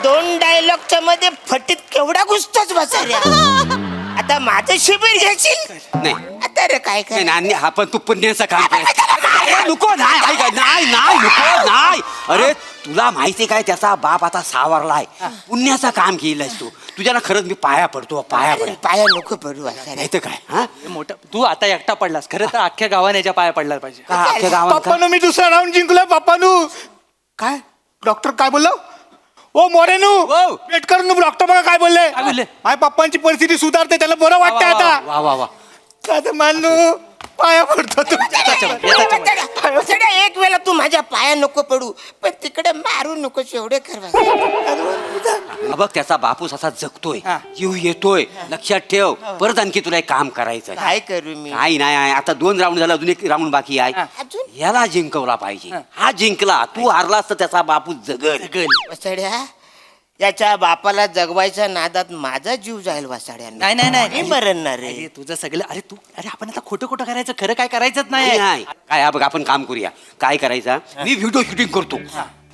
2 डायलॉगच्या मध्ये फटीत केवढा घुसतोच बसाड्या. आता माझं शिबिर घेशील नाही आता रे काय काय नाही हा पण तू पुण्याचं काम कर. अरे, नको नाही ऐक, नाही नाही नको नाही. अरे तुला माहिती काय त्याचा बाप आता सावरलाय. पुण्याचं काम केलंयस तू. तुझ्या ना खरंच मी पाया पडतो पाया पड. पाया नको पडू वाचाऱ्या. नाही तर काय हा हे मोठं तू आता एकटा पडलास खरं तर अख्ख्या गावाने याच्या पाया पडला पाहिजे. का अख्ख्या गावात का? पप्पानो मी दुसरा राऊंड जिंकलोय पप्पानू. काय डॉक्टर काय बोललो. ओ मोरेनू ओ. वेट कर डॉक्टर बघा काय बोलले. काय बोलले? माझ्या पप्पांची परिस्थिती सुधारते त्याला बरं वाटतं आता. वा वा वा. काय मानू पाया पडतो वसाड्या, एक वेळा तू माझ्या पाया नको पडू, पण तिकडे मारू नकोस एवढे बघ त्याचा बापूस असा जगतोय, जीव येतोय, लक्षात ठेव. परत आणखी तुला एक काम करायचं. काय करू मी? काही नाही, आता 2 राऊंड झाला, अजून 1 राऊंड बाकी आहे. अजून याला जिंकवला पाहिजे. हा जिंकला, तू हारलास तर त्याचा बापूस जगल. वसाड्या, याच्या बापाला जगवायच्या नादात माझा जीव जाईल वसाड्यांना. नाही मरण ना रे. अरे तुझं सगळं, अरे आपण आता खोटं खोटं करायचं, खरं काय करायचंच नाही नाही. काय हा बघ, आपण काम करूया. काय करायचा, मी व्हिडिओ शूटिंग करतो.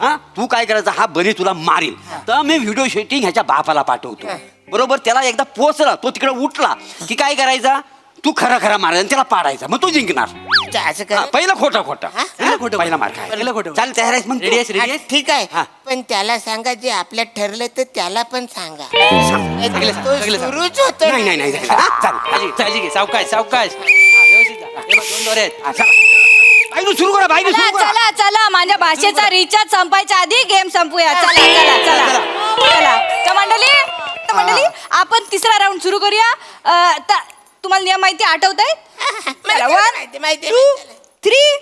हा, तू काय करायचं, हा बने तुला मारेल, तर मी व्हिडिओ शूटिंग ह्याच्या बापाला पाठवतो. बरोबर, त्याला एकदा पोचला, तो तिकडे उठला की काय करायचा, तू खरा खरा मारायचा, त्याला पाडायचा, मग तो जिंकणार. असं कर. पहिला खोटा खोटा, खोटं. पहिला मार खाय. पहिलं खोटं. चाल, तयार आहेस? मग Ready आहेस, ready आहेस? ठीक आहे, हा. पण त्याला सांगा जे आपल्या ठरलं तर त्याला पण सांगा. सगळे सांग, तो सगळे सांग. सुरूच होतो. नाही नाही नाही हा, चाल. काळजी घे, सावकाश सावकाश. व्यवस्थित जा. हे बघ, 2 दोरे आहेत. हा, चला. बाईनं सुरू करा, बाईनं चला सुरू करा. चला चला, माझ्या भाषेचा रिचार्ज संपायच्या आधी गेम संपूया. चला चला चला चला. तर मंडळी, आपण 3रा राऊंड सुरू करूया. तुम्हाला नियम माहिती आठवत आहे? माहिती 2, 3.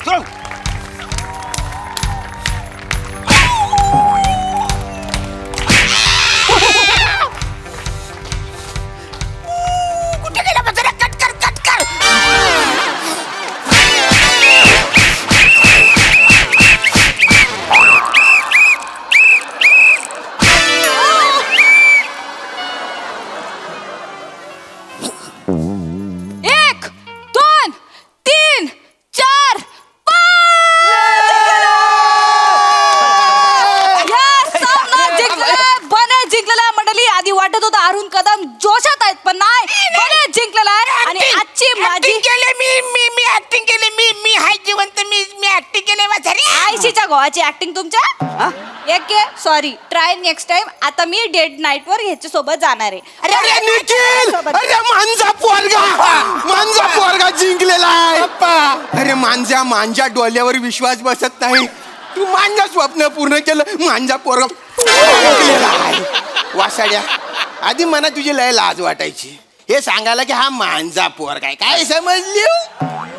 सुरू. कुठे गेला बसऱ्या? कट कर, कट कर. एक, 2, 3, 4, 5. बने जिंकलेला. मंडळी, आधी वाटत होतं अरुण कदम जोशात आहेत, पण नाही, बने जिंकलेला आहे. आणि आजची माझी मी ऍक्टिंग केली. मी हाय जिवंत. मी ऍक्टिंग केली. आयशीच्या गोवाची ऍक्टिंग तुमच्या एक सॉरी, ट्राय नेक्स्ट टाइम. आता मी डेट नाईट वर ह्याच्या सोबत जाणार आहे. अरे निखिल, अरे मांजा पोरगा जिंकलेला आहे. अरे मांजा डोल्यावर विश्वास बसत नाही. तू मांजा स्वप्न पूर्ण केलं, मांजा पोरगा जिंकलेला आहे. वासाड्या, आधी मला तुझी लय लाज वाटायची हे सांगायला की हा मांजा पोरगा आहे, काय समजली?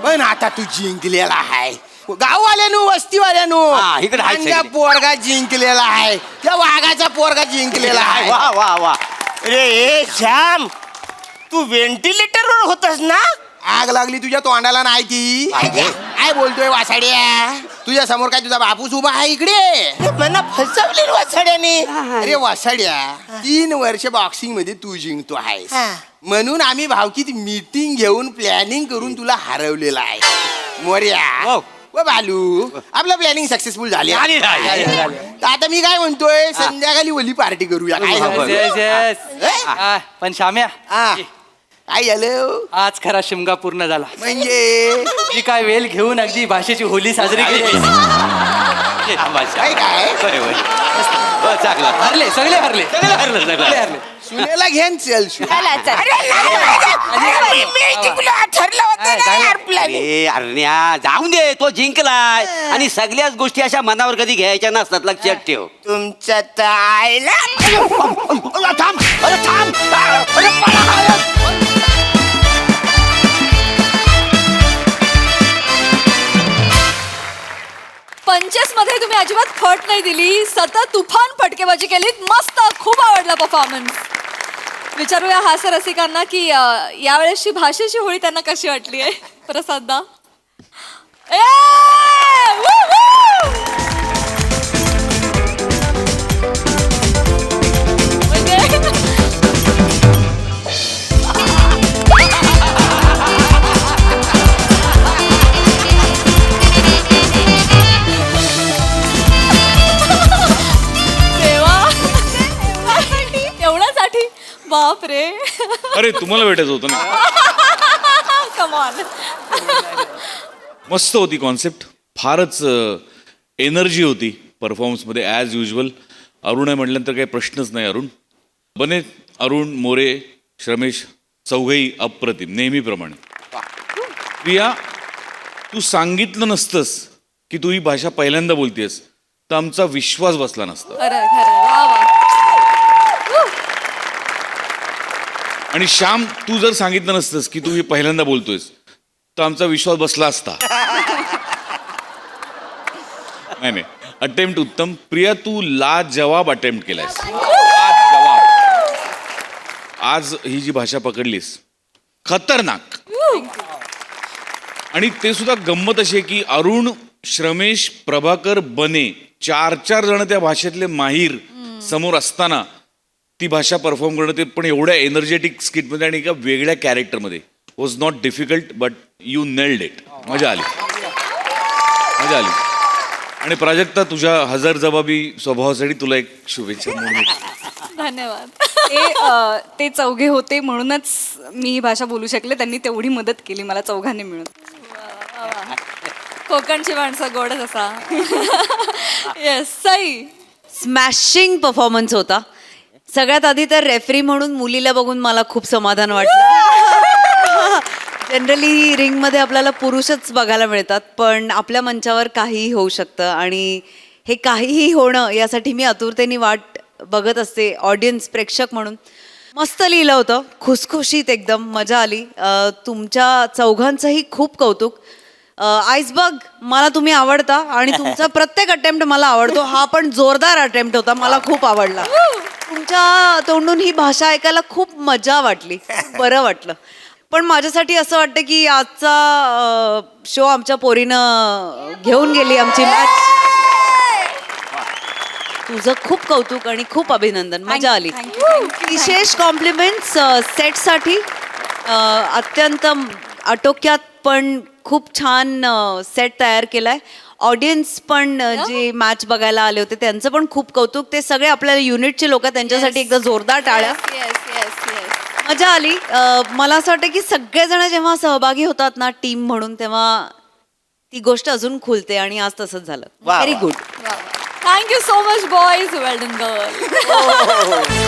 पण आता तू जिंकलेला आहे. गाववाल्यानो, वस्तीवाल्यानो, हा, इकडे आहे मांजा सगळे. पोरगा जिंकलेला आहे. त्या वाघाचा पोरगा जिंकलेला आहे. वा वा वा. रे श्याम, तू व्हेंटिलेटरवर होतस ना? आग लागली तुझ्या तोंडाला नाही ती. काय बोलतोय वासाड्या? तुझ्या समोर काय तुझा बापूस उभा आहे इकडे? मला फसवली वासाड्याने. अरे वासाड्या, 3 वर्ष बॉक्सिंग मध्ये तू जिंकतो आहेस, म्हणून आम्ही भावकीत मीटिंग घेऊन प्लॅनिंग करून तुला हरवलेला आहे. मोर्या व बालू, आपलं प्लॅनिंग सक्सेसफुल झाले. तर आता मी काय म्हणतोय, संध्याकाळी ओली पार्टी करूया. काय Yes. पण शाम्या, काय झालं? आज खरा शिमगा पूर्ण झाला. म्हणजे मी काय वेल घेऊन अगदी भाषेची होली साजरी केली. काय काय हरले, सगळे हरले. सुनेला घेन चल चला चला. मी जिंकलो, ठरलं होतं ना यार plan. अरे अरण्या, जाऊन दे, तो जिंकलाय. आणि सगळ्याच गोष्टी अशा मनावर कधी घ्यायच्या नसतात, लक्षात ठेव. तुमच्या तर आईला थांब, अरे थांब. अरे पळा. पंचेस मध्ये तुम्ही अजिबात फट नाही दिली, सतत तुफान फटकेबाजी केलीत. मस्त, खूप आवडला परफॉर्मन्स. विचारूया हास्य रसिकांना की यावेळेसची भाषेची होळी त्यांना कशी वाटली आहे. प्रसाददा. एवढ्यासाठी बाप रे. अरे तुम्हाला भेटायचं होतं ना. Come on. मस्त होती कॉन्सेप्ट, फारच एनर्जी होती परफॉर्मन्समध्ये ॲज युजल. अरुण आहे म्हटल्यानंतर काही प्रश्नच नाही. अरुण बने, अरुण, मोरे, श्रमेश चौघही अप्रतिम नेहमीप्रमाणे. प्रिया, तू सांगितलं नसतंस की तू ही भाषा पहिल्यांदा बोलतेस तर आमचा विश्वास बसला नसता. खरं खरं. वा वा. आणि श्याम, तू जर सांगितलं नसतंस की तू हे पहिल्यांदा बोलतोयस तर आमचा विश्वास बसला असता. नाही नाही, अटेम्प्ट उत्तम. प्रिया, तू लाजवाब अटेम्प्ट केलायस. लाजवाब. आज ही जी भाषा पकडलीस, खतरनाक. आणि ते सुद्धा गंमत अशी आहे की अरुण, श्रमेश, प्रभाकर, बने 4 जण त्या भाषेतले माहीर समोर असताना ती भाषा परफॉर्म करणं, ते पण एवढ्या एनर्जेटिक स्किटमध्ये आणि एका वेगळ्या कॅरेक्टरमध्ये, was not difficult but you nailed it. मजा आली, मजा आली. आणि प्राजक्ता, तुझ्या हजरजबाबी स्वभावासाठी तुला एक शुभेच्छा म्हणून. धन्यवाद. ते चौघे होते म्हणूनच मी ही भाषा बोलू शकले. त्यांनी तेवढी मदत केली मला चौघांनी मिळून. कोकणची माणसं गोडच असा. येस, सई. स्मॅशिंग परफॉर्मन्स होता. सगळ्यात आधी तर रेफरी म्हणून मुलीला बघून मला खूप समाधान वाटलं. जनरली रिंगमध्ये आपल्याला पुरुषच बघायला मिळतात, पण आपल्या मंचावर काहीही होऊ शकतं आणि हे काहीही होणं यासाठी मी आतुरतेने वाट बघत असते ऑडियन्स, प्रेक्षक म्हणून. मस्त लिहिलं होतं, खुसखुशीत एकदम मजा आली. तुमच्या चौघांचंही खूप कौतुक. आईसबर्ग, मला तुम्ही आवडता आणि तुमचा प्रत्येक अटेम्प्ट मला आवडतो. हा पण जोरदार अटेम्प्ट होता, मला खूप आवडला. तुमच्या तोंडून ही भाषा ऐकायला खूप मजा वाटली, बरं वाटलं. पण माझ्यासाठी असं वाटतं की आजचा शो आमच्या पोरीनं घेऊन गेली आमची मॅच. तुझं खूप कौतुक आणि खूप अभिनंदन, मजा आली. विशेष कॉम्प्लिमेंट्स सेटसाठी. अत्यंत आटोक्यात पण खूप छान सेट तयार केलाय. ऑडियन्स पण जे मॅच बघायला आले होते त्यांचं पण खूप कौतुक. ते सगळे आपल्या युनिटचे लोक, त्यांच्यासाठी एकदा जोरदार टाळ्या. मजा आली. मला असं वाटतं की सगळेजण जेव्हा सहभागी होतात ना टीम म्हणून, तेव्हा ती गोष्ट अजून खुलते आणि आज तसंच झालं. Very good. Thank you so much boys. Well done girl.